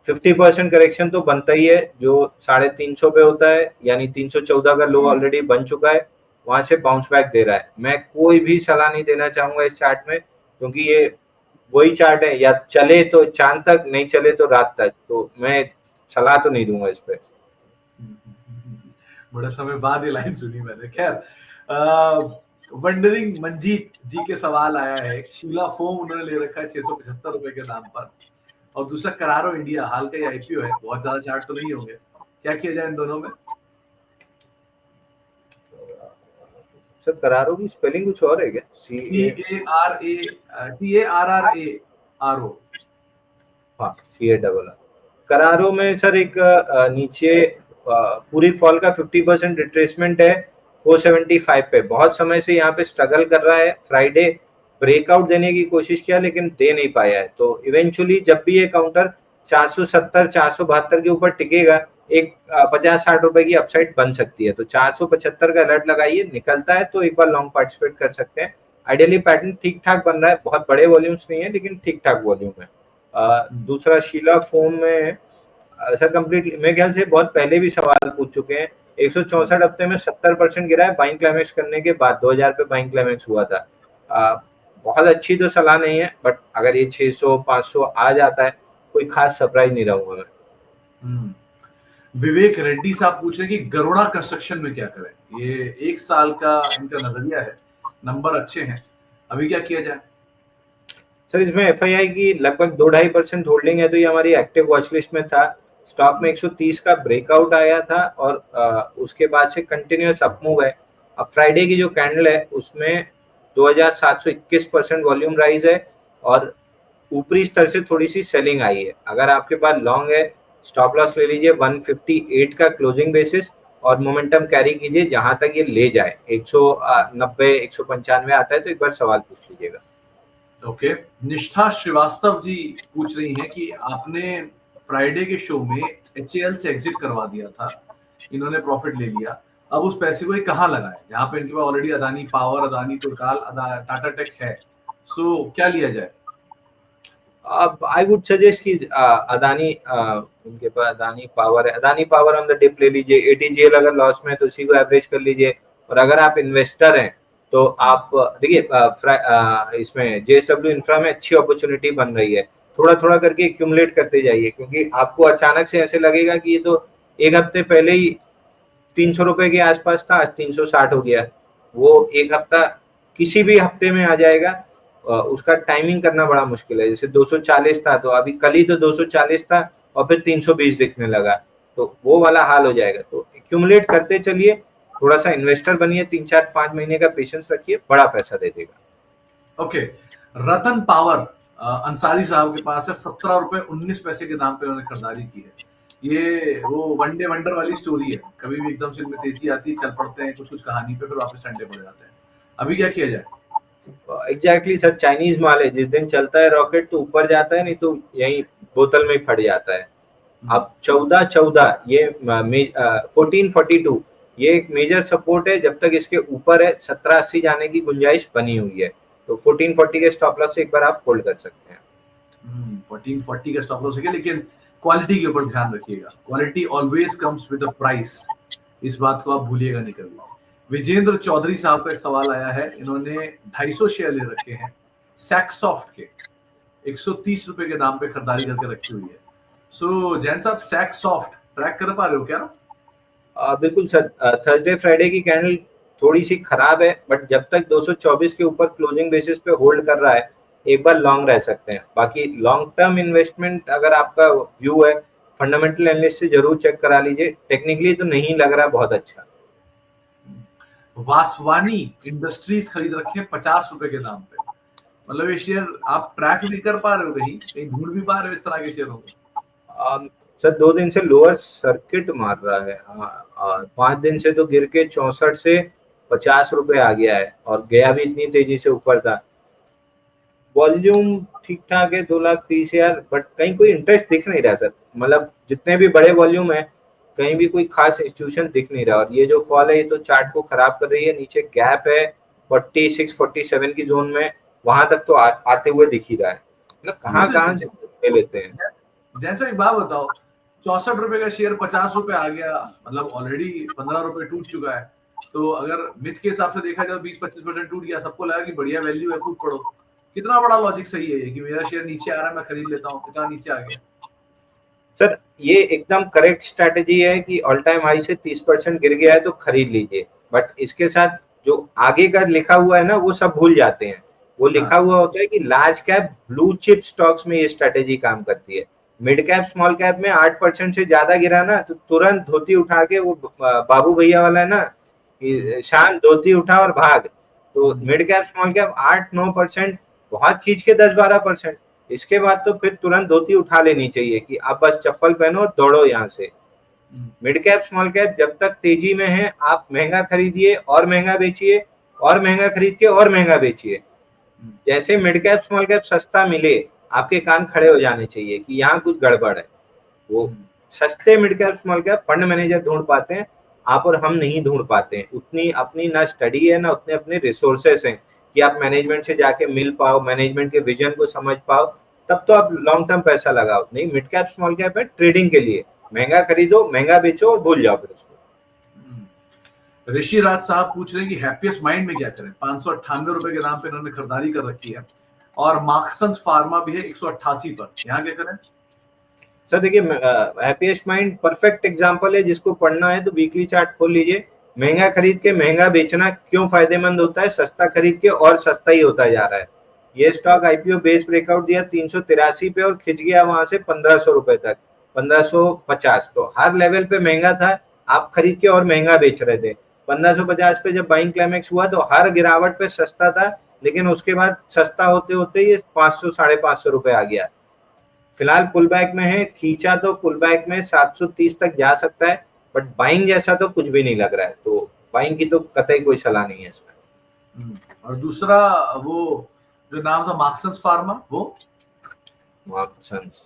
50% करेक्शन तो बनता ही है, जो 350 पे होता है, यानी 314 का लो ऑलरेडी बन चुका है, वहां से बाउंस बैक दे रहा है। मैं कोई भी सलाह नहीं देना चाहूंगा इस चार्ट में, क्योंकि ये वही चार्ट है, या चले तो चांद तक, नहीं चले तो रात तक। तो मैं सलाह तो नहीं दूंगा इस पे। बड़े समय बाद ये लाइन सुनी मैंने। खैर, वंडरिंग मंजीत जी के सवाल आया है। शीला फोम उन्होंने ले रखा है 675 रुपए के दाम पर, और दूसरा करारो इंडिया, हाल का ये आईपीओ है। बहुत ज्यादा चार्ट तो नहीं होंगे, क्या किया जाए इन दोनों में? सर करारो की स्पेलिंग कुछ और है क्या? CARARO। हाँ CARR। करारो में सर एक नीचे पूरी फॉल का 50% रिट्रेसमेंट है 475 पे। बहुत समय से यहाँ पे स्ट्रगल कर रहा है। फ्राइडे ब्रेकआउट देने की कोशिश किया लेकिन दे नहीं पाया है। तो इवेंचुअली जब भी ये काउंटर 470 472 के ऊपर टिकेगा, एक 50-60 रुपए की अपसाइड बन सकती है। तो 475 का अलर्ट लगाइए, निकलता है तो एक बार लॉन्ग पार्टिसिपेट कर सकते हैं। आइडियली पैटर्न ठीक ठाक बन रहा है, बहुत बड़े वॉल्यूम्स नहीं है लेकिन ठीक ठाक वॉल्यूम है। दूसरा शीला फोम में सर कंप्लीटली मेरे ख्याल से बहुत पहले भी सवाल पूछ चुके हैं। 164 हफ्ते में 70% गिरा है बाइंग क्लाइमेक्स करने के बाद। 2000 पे बाइंग क्लाइमेक्स हुआ था। बहुत अच्छी तो सलाह नहीं है, बट अगर ये 600 500 आ जाता है कोई खास सरप्राइज नहीं रहूंगा मैं। विवेक रेड्डी साहब पूछ रहे हैं कि गरुड़ा कंस्ट्रक्शन में क्या करें। ये 1 साल का इनका नजरिया है, नंबर अच्छे हैं, अभी क्या किया जाए? सर इसमें एफआईआई की लगभग 2-2.5% होल्डिंग है, तो ये हमारी एक्टिव वॉच लिस्ट में था। स्टॉक में 130 का ब्रेकआउट आया था और उसके बाद से कंटिन्यूअस अपमूव है। अब फ्राइडे की जो कैंडल है उसमें 2721% वॉल्यूम राइज है और ऊपरी स्तर से थोड़ी सी सेलिंग आई है। अगर आपके पास लॉन्ग है, स्टॉप लॉस ले लीजिए 158 का क्लोजिंग बेसिस और मोमेंटम कैरी कीजिए जहां तक ये ले जाए। 190 195 आता है तो एक बार सवाल पूछ लीजिएगा। ओके, निष्ठा श्रीवास्तव जी पूछ रही हैं कि आपने फ्राइडे के शो में एचएएल से एग्जिट करवा दिया था, इन्होंने प्रॉफिट ले लिया, अब उस पैसे को ये कहाँ लगाए जहां पे इनके पास already Adani power, Adani total, Tata tech है, सो क्या लिया जाए? अब आई वुड सजेस्ट कि अदानी उनके पास अदानी पावर है, Adani power on the dip ले लीजिए। एटीजीएल अगर लॉस में है तो उसी को एवरेज कर लीजिए। और अगर आप इन्वेस्टर हैं तो आप देखिए इसमें जेएसडब्ल्यू इंफ्रा में अच्छी अपॉर्चुनिटी बन रही है, थोड़ा थोड़ा करके एक्यूमुलेट करते जाइए, क्योंकि आपको अचानक से ऐसे लगेगा कि ये तो एक हफ्ते पहले ही 300 रुपए के आसपास था, आज 360 हो गया। वो एक हफ्ता किसी भी हफ्ते में आ जाएगा, उसका टाइमिंग करना बड़ा मुश्किल है। जैसे 240 था तो अभी कल ही तो 240 था और फिर 320 दिखने लगा, तो वो वाला हाल हो जाएगा। तो एक्यूमुलेट करते चलिए, थोड़ा सा इन्वेस्टर बनिए, 3 4 5 महीने का पेशेंस रखिए, बड़ा पैसा दे देगा। ओके, रतन पावर अंसारी साहब के पास है, 17 रुपए 19 पैसे के दाम पे उन्होंने खरीदारी की है। ये वो वनडे वंडर वाली स्टोरी है, कभी भी एकदम से इनमें तेजी आती है, चल पड़ते हैं कुछ कुछ कहानी पे, फिर वापस ठंडे पड़ जाते हैं। अभी क्या किया जाए? एग्जैक्टली सर, चाइनीज माल है, जिस दिन चलता है रॉकेट तो ऊपर जाता है, नहीं तो यही बोतल में फट जाता है। अब 1414 ये 1442 ये एक मेजर सपोर्ट है, जब तक इसके ऊपर है 1780 जाने की गुंजाइश बनी हुई है। तो 1440 के स्टॉप लॉस से एक बार आप होल्ड कर सकते हैं। 1440 का स्टॉप लॉस है, लेकिन क्वालिटी के ऊपर ध्यान रखिएगा, quality always comes with a price, इस बात को आप भूलिएगा नहीं कभी। विजेंद्र चौधरी साहब का एक सवाल आया है, इन्होंने 250 शेयर ले रखे हैं सैक्सॉफ्ट के, 130 रुपए के दाम पे खरीदारी करके रखी हुई है। सो जैन साहब, सैक्सॉफ्ट ट्रैक कर पा रहे हो क्या? बिल्कुल सर, थर्सडे फ्राइडे की कैंडल थोड़ी सी खराब है, बट जब तक 224 के ऊपर क्लोजिंग बेसिस पे होल्ड कर रहा है एक बार लॉन्ग रह सकते हैं। बाकी लॉन्ग टर्म इन्वेस्टमेंट अगर आपका व्यू है, फंडामेंटल एनालिस्ट से जरूर चेक करा लीजिए, टेक्निकली तो नहीं लग रहा बहुत अच्छा। वासवानी इंडस्ट्रीज खरीद रखे हैं 50 रुपए के दाम पे, मतलब ये शेयर आप ट्रैक भी कर पा रहे हो, कहीं कहीं ढूंढ भी पा रहे हो इस तरह के शेयरों को? सर 2 दिन से लोअर सर्किट मार रहा है, 5 दिन से तो गिर के 64 से 50 रुपए आ गया है, और गया भी इतनी तेजी से ऊपर था। वॉल्यूम ठीक ठाक है, 2,30,000, बट कहीं कोई इंटरेस्ट दिख नहीं रहा सर। मतलब जितने भी बड़े वॉल्यूम है कहीं भी कोई खास इंस्टीट्यूशन दिख नहीं रहा, और ये जो फॉल है ये तो चार्ट को खराब कर रही है। नीचे गैप है 46 47 की जोन में, वहां तक तो आते हुए दिख ही रहा है। मतलब कहाँ कहाँ से ले लेते हैं। जैन साहब एक बात बताओ, 64 रुपए का शेयर 50 रुपए आ गया, मतलब ऑलरेडी 15 रुपए टूट चुका है, तो अगर मिथ के हिसाब से देखा जाए 20-25% टूट गया, सबको लगा कि बढ़िया वैल्यू है, कूद पड़ो। कितना बड़ा लॉजिक सही है ये कि मेरा शेयर नीचे आ रहा है, मैं खरीद लेता हूँ, कितना नीचे आ गया? सर ये एकदम करेक्ट स्ट्रेटेजी है कि ऑल टाइम हाई से 30% गिर गया है तो खरीद लीजिए, बट इसके साथ जो आगे का लिखा हुआ है ना वो सब भूल जाते हैं। वो लिखा हुआ होता है कि large cap blue chip stocks में ये स्ट्रेटेजी काम करती है। मिड कैप स्मॉल कैप में 8% से ज्यादा गिरा ना तो तुरंत धोती उठा के, वो बाबू भैया वाला है ना कि शान धोती उठा और भाग, तो मिड कैप स्मॉल कैप 8-9%, बहुत खींच के 10-12%। इसके बाद तो फिर तुरंत धोती उठा लेनी चाहिए कि आप बस चप्पल पहनो और दौड़ो यहाँ से। मिड कैप स्मॉल कैप जब तक तेजी में है आप महंगा खरीदिए और महंगा बेचिए, और महंगा खरीद के और महंगा बेचिए। जैसे मिड कैप स्मॉल कैप सस्ता मिले आपके कान खड़े हो जाने चाहिए कि यहाँ कुछ गड़बड़ है। वो सस्ते mid cap small cap fund manager ढूंढ पाते हैं, आप और हम नहीं ढूंढ पाते हैं। उतनी अपनी ना स्टडी है ना उतने अपने रिसोर्सेस हैं कि आप मैनेजमेंट से जाके मिल पाओ, मैनेजमेंट के विजन को समझ पाओ, तब तो आप लॉन्ग टर्म पैसा लगाओ। नहीं, मिड कैप स्मॉल कैप है ट्रेडिंग के लिए, महंगा खरीदो महंगा बेचो और भूल जाओ फिर उसको। ऋषि राज साहब पूछ रहे हैं कि हैप्पीएस्ट माइंड में क्या करें, 598 रुपए के दाम पे इन्होंने खरीदारी कर रखी है, और मार्क्सन्स फार्मा भी है 188 पर, यहाँ क्या करें? सर देखिए, हैप्पीएस्ट माइंड परफेक्ट एग्जांपल है, जिसको पढ़ना है तो वीकली चार्ट खोल लीजिए। महंगा खरीद के महंगा बेचना क्यों फायदेमंद होता है, सस्ता खरीद के और सस्ता ही होता जा रहा है। ये स्टॉक आईपीओ बेस ब्रेकआउट दिया 383 पे और खिंच गया वहां से 1500 रुपए तक, 1550, तो हर लेवल पे महंगा था, आप खरीद के और महंगा बेच रहे थे। 1550 पे जब बाइंग क्लाइमेक्स हुआ तो हर गिरावट पे सस्ता था, लेकिन उसके बाद सस्ता होते होते ये 500 550 रुपए आ गया। फिलहाल पुल बैक में है, खींचा तो पुल बैक में 730 तक जा सकता है, बट बाइंग जैसा तो कुछ भी नहीं लग रहा है, तो बाइंग की तो कतई कोई सलाह नहीं है इसमें। और दूसरा वो जो नाम था मार्क्सन्स फार्मा, वो मार्क्सन्स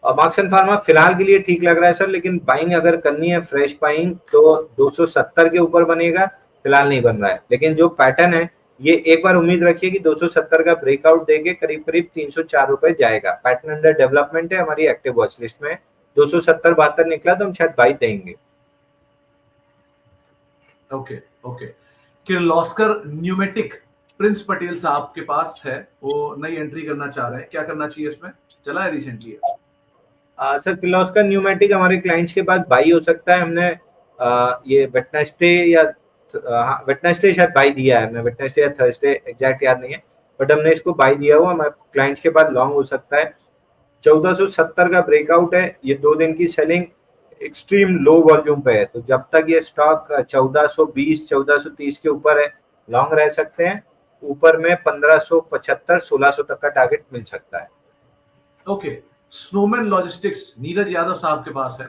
मार्क्सन फार्मा फिलहाल के लिए ठीक लग रहा है सर, लेकिन बाइंग अगर करनी है फ्रेश बाइंग तो 270 के ऊपर बनेगा, फिलहाल नहीं बन रहा है। लेकिन जो पैटर्न है ये एक बार उम्मीद रखिए कि 270 का ब्रेकआउट देके करीब करीब 304 रुपए जाएगा। पैटर्न अंडर डेवलपमेंट है, हमारी एक्टिव वॉच लिस्ट में 270 72 निकला तो हम शायद बाई देंगे। Okay okay. Kirloskar pneumatic Prince Patel साहब के पास है, वो नई एंट्री करना चाह रहे हैं, क्या करना चाहिए इसमें? चला है रिसेंटली? सर किर्लोस्कर न्यूमेटिक हमारे क्लाइंट्स के पास बाई हो सकता है। हमने ये वेडनेसडे या वेडनेसडे शायद बाई दिया है, हमने वेडनेसडे या थर्सडे एग्जैक्ट याद नहीं है, बट हमने इसको बाई दिया हुआ, हमारे क्लाइंट्स के पास लॉन्ग हो सकता है। 1470 का ब्रेकआउट है, ये 2 दिन की सेलिंग एक्सट्रीम लो वॉल्यूम पे है, तो जब तक ये स्टॉक 1420 1430 के ऊपर है लॉन्ग रह सकते हैं। ऊपर में 1575 1600 तक का टारगेट मिल सकता है। Okay. Snowman logistics Neeraj Yadav साहब के पास है,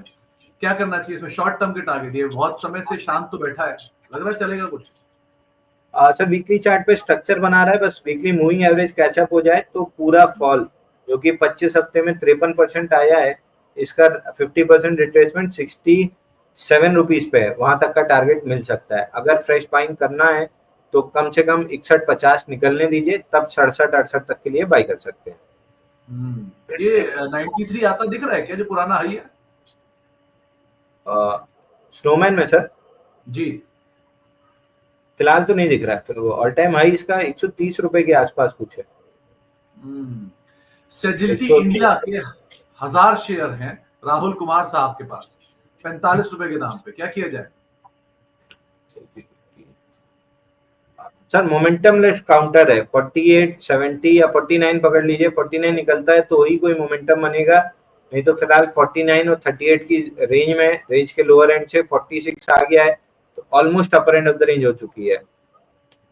क्या करना चाहिए इसमें? शॉर्ट टर्म के टारगेट, ये बहुत समय से शांत तो बैठा है, लग रहा है चलेगा कुछ? सर वीकली चार्ट पे स्ट्रक्चर बना रहा है, बस वीकली मूविंग एवरेज कैचअप हो जाए तो पूरा फॉल जो कि 25 हफ्ते में 53% आया है, इसका 50% रिट्रेसमेंट 67 रुपीज पे है, वहां तक का टारगेट मिल सकता है। अगर फ्रेश बाइंग करना है तो कम से कम 61-50 निकलने दीजिए, तब 67-68 तक के लिए बाई कर सकते हैं। ये 93 आता दिख रहा है क्या, जो पुराना हाई है? स्नोमैन में सर जी फिलहाल तो नहीं दिख रहा है, फिर वो ऑल टाइम हाई इसका 130 रुपए के आसपास कुछ है। सेजिलिटी 130 इंडिया के 1000 शेयर हैं राहुल कुमार साहब के पास, 45 रुपए के दाम पे, क्या किया जाए? सर मोमेंटम लेस काउंटर है, 48 70 या 49 पकड़ लीजिए, 49 निकलता है तो ही कोई मोमेंटम बनेगा, नहीं तो फिलहाल 49 और 38 की रेंज में, रेंज के लोअर एंड से 46 आ गया है, तो almost upper end of the range हो चुकी है,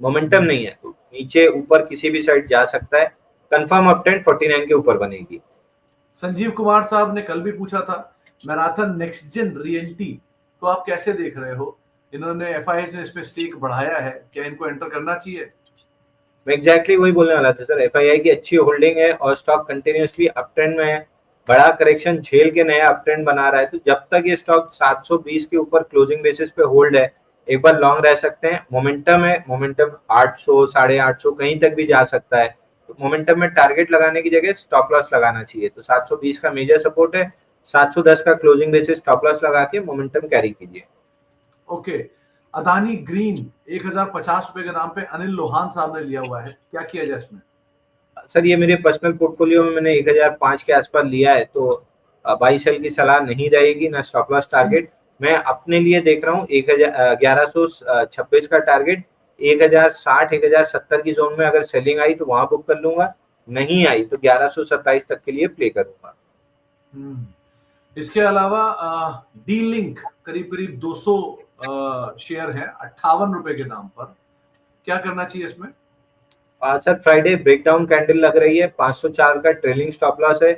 मोमेंटम नहीं है, तो नीचे ऊपर किसी भी साइड जा सकता है। कंफर्म अपट्रेंड 49 के ऊपर बनेगी। संजीव कुमार साहब ने कल भी पूछा था मैराथन नेक्स्ट जेन रियल्टी, तो आप कैसे देख रहे हो? इन्होंने एफआईआई ने इसमें स्टेक बढ़ाया है, क्या इनको एंटर करना चाहिए? मैं एग्जैक्टली वही बोलने वाला था सर, एफआईआई की अच्छी होल्डिंग है और स्टॉक कंटिन्यूअसली अप ट्रेंड में है, बड़ा करेक्शन झेल के नया अप ट्रेंड बना रहा है, तो जब तक ये स्टॉक 720 के ऊपर क्लोजिंग बेसिस पे होल्ड है एक बार लॉन्ग रह सकते हैं। मोमेंटम है, मोमेंटम 800 850 कहीं तक भी जा सकता है, तो मोमेंटम में टारगेट लगाने की जगह स्टॉप लॉस लगाना चाहिए, तो 720 का मेजर सपोर्ट है, 710 का क्लोजिंग बेसिस स्टॉप लॉस लगा के मोमेंटम कैरी कीजिए। ओके। अदानी ग्रीन 1050 रुपए के दाम पे अनिल लोहान साहब ने लिया हुआ है, क्या किया जाए इसमें? सर ये मेरे पर्सनल पोर्टफोलियो में मैंने 1005 के आसपास लिया है, तो बाई सेल की सलाह नहीं रहेगी, ना स्टॉप लॉस टारगेट। मैं अपने लिए देख रहा हूँ 1126 का टारगेट, 1060 1070 की जोन में अगर सेलिंग आई तो वहां बुक कर लूंगा, नहीं आई तो 1127 तक के लिए प्ले करूंगा। इसके अलावा डी लिंक करीब करीब 200 शेयर है 58 रुपए के दाम पर, क्या करना चाहिए इसमें? सर फ्राइडे ब्रेकडाउन कैंडल लग रही है, 504 का ट्रेलिंग स्टॉप लॉस है,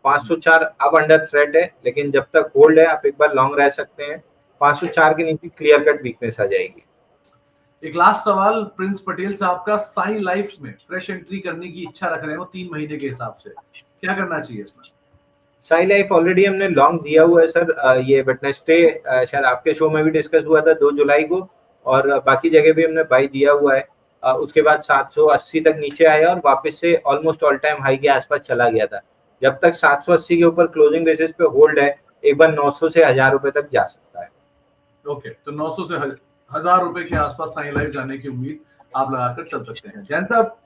504 अब अंडर थ्रेट है, लेकिन जब तक होल्ड है आप एक बार लॉन्ग रह सकते हैं, 504 के नीचे क्लियर कट वीकनेस आ जाएगी। एक लास्ट सवाल प्रिंस पटेल साहब का, साई लाइफ में फ्रेश एंट्री करने की इच्छा रख रहे हो 3 महीने के हिसाब से, क्या करना चाहिए इसमें? साई लाइफ ऑलरेडी हमने लॉन्ग दिया हुआ है सर, ये वेडनेसडे शायद आपके शो में भी डिस्कस हुआ था 2 जुलाई को, और बाकी जगह भी हमने बाई दिया हुआ है। उसके बाद 780 तक नीचे आया और वापस से ऑलमोस्ट ऑल टाइम हाई के आसपास चला गया था, जब तक 780 के ऊपर क्लोजिंग बेसिस पे होल्ड है एक बार 900 से 1000 रुपए तक जा सकता है। ओके, तो 900 से 1000 रुपए के आसपास साई लाइफ जाने की उम्मीद आप लगाकर चल सकते हैं। जैन साहब,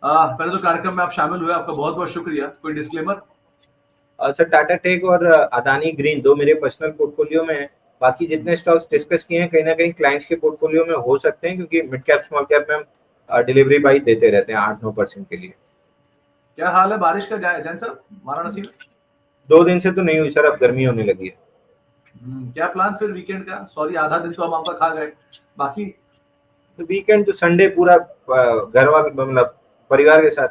पहले तो कार्यक्रम में आप शामिल हुए, आपका बहुत बहुत शुक्रिया। कोई डिस्क्लेमर? सर टाटा टेक और अदानी ग्रीन 2 मेरे पर्सनल पोर्टफोलियो में है, बाकी जितने स्टॉक्स डिस्कस किए हैं कहीं ना कहीं क्लाइंट्स के पोर्टफोलियो में हो सकते हैं, क्योंकि मिड कैप स्मॉल कैप में हम डिलीवरी बाई देते रहते हैं 8-9% के लिए। क्या हाल है बारिश का जैन साहब वाराणसी में? 2 दिन से तो नहीं हुई सर, अब गर्मी होने लगी है। क्या प्लान फिर वीकेंड का? सॉरी आधा दिन तो हम आपका खा गए, बाकी तो वीकेंड तो संडे पूरा घर वाले मतलब परिवार के साथ।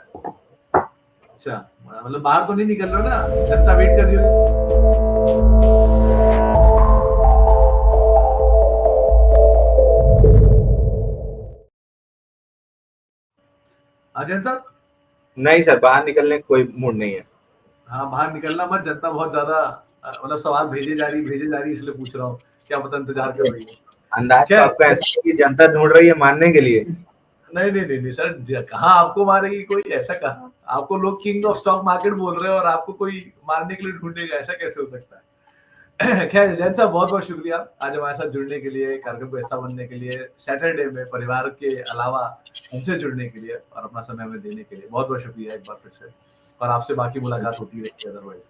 अच्छा, मतलब बाहर तो नहीं निकल रहे हो ना, जनता वेट कर रही हो। अजय सर, नहीं सर, बाहर निकलने का कोई मूड नहीं है। हाँ बाहर निकलना मत, जनता बहुत ज्यादा मतलब सवाल भेजे जा रही इसलिए पूछ रहा हूँ, क्या पता इंतजार कर रही हो। अंदाज तो खैर, आपका ऐसा है कि जनता ढूंढ रही है मानने के लिए। नहीं सर, कहाँ आपको मारेगी कोई, ऐसा कहा आपको लोग किंग ऑफ स्टॉक मार्केट बोल रहे हो और आपको कोई मारने के लिए ढूंढेगा, ऐसा कैसे हो सकता है। खैर जैन साहब, बहुत बहुत शुक्रिया आज हमारे साथ जुड़ने के लिए, कार्यक्रम को हिस्सा बनने के लिए, सैटरडे में परिवार के अलावा हमसे जुड़ने के लिए और अपना समय हमें देने के लिए बहुत बहुत शुक्रिया एक बार फिर से। और आपसे बाकी मुलाकात होती रहेगी अदरवाइज।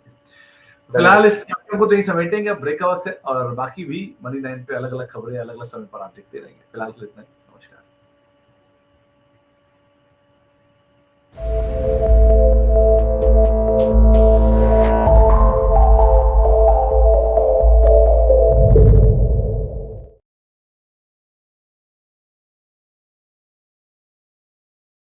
फिलहाल इस कार्यक्रम को तो यही समेटेंगे, अब ब्रेक आउट है और बाकी भी मनी 9 पे अलग अलग खबरें अलग अलग समय पर आप देखते रहेंगे। फिलहाल के लिए इतना ही।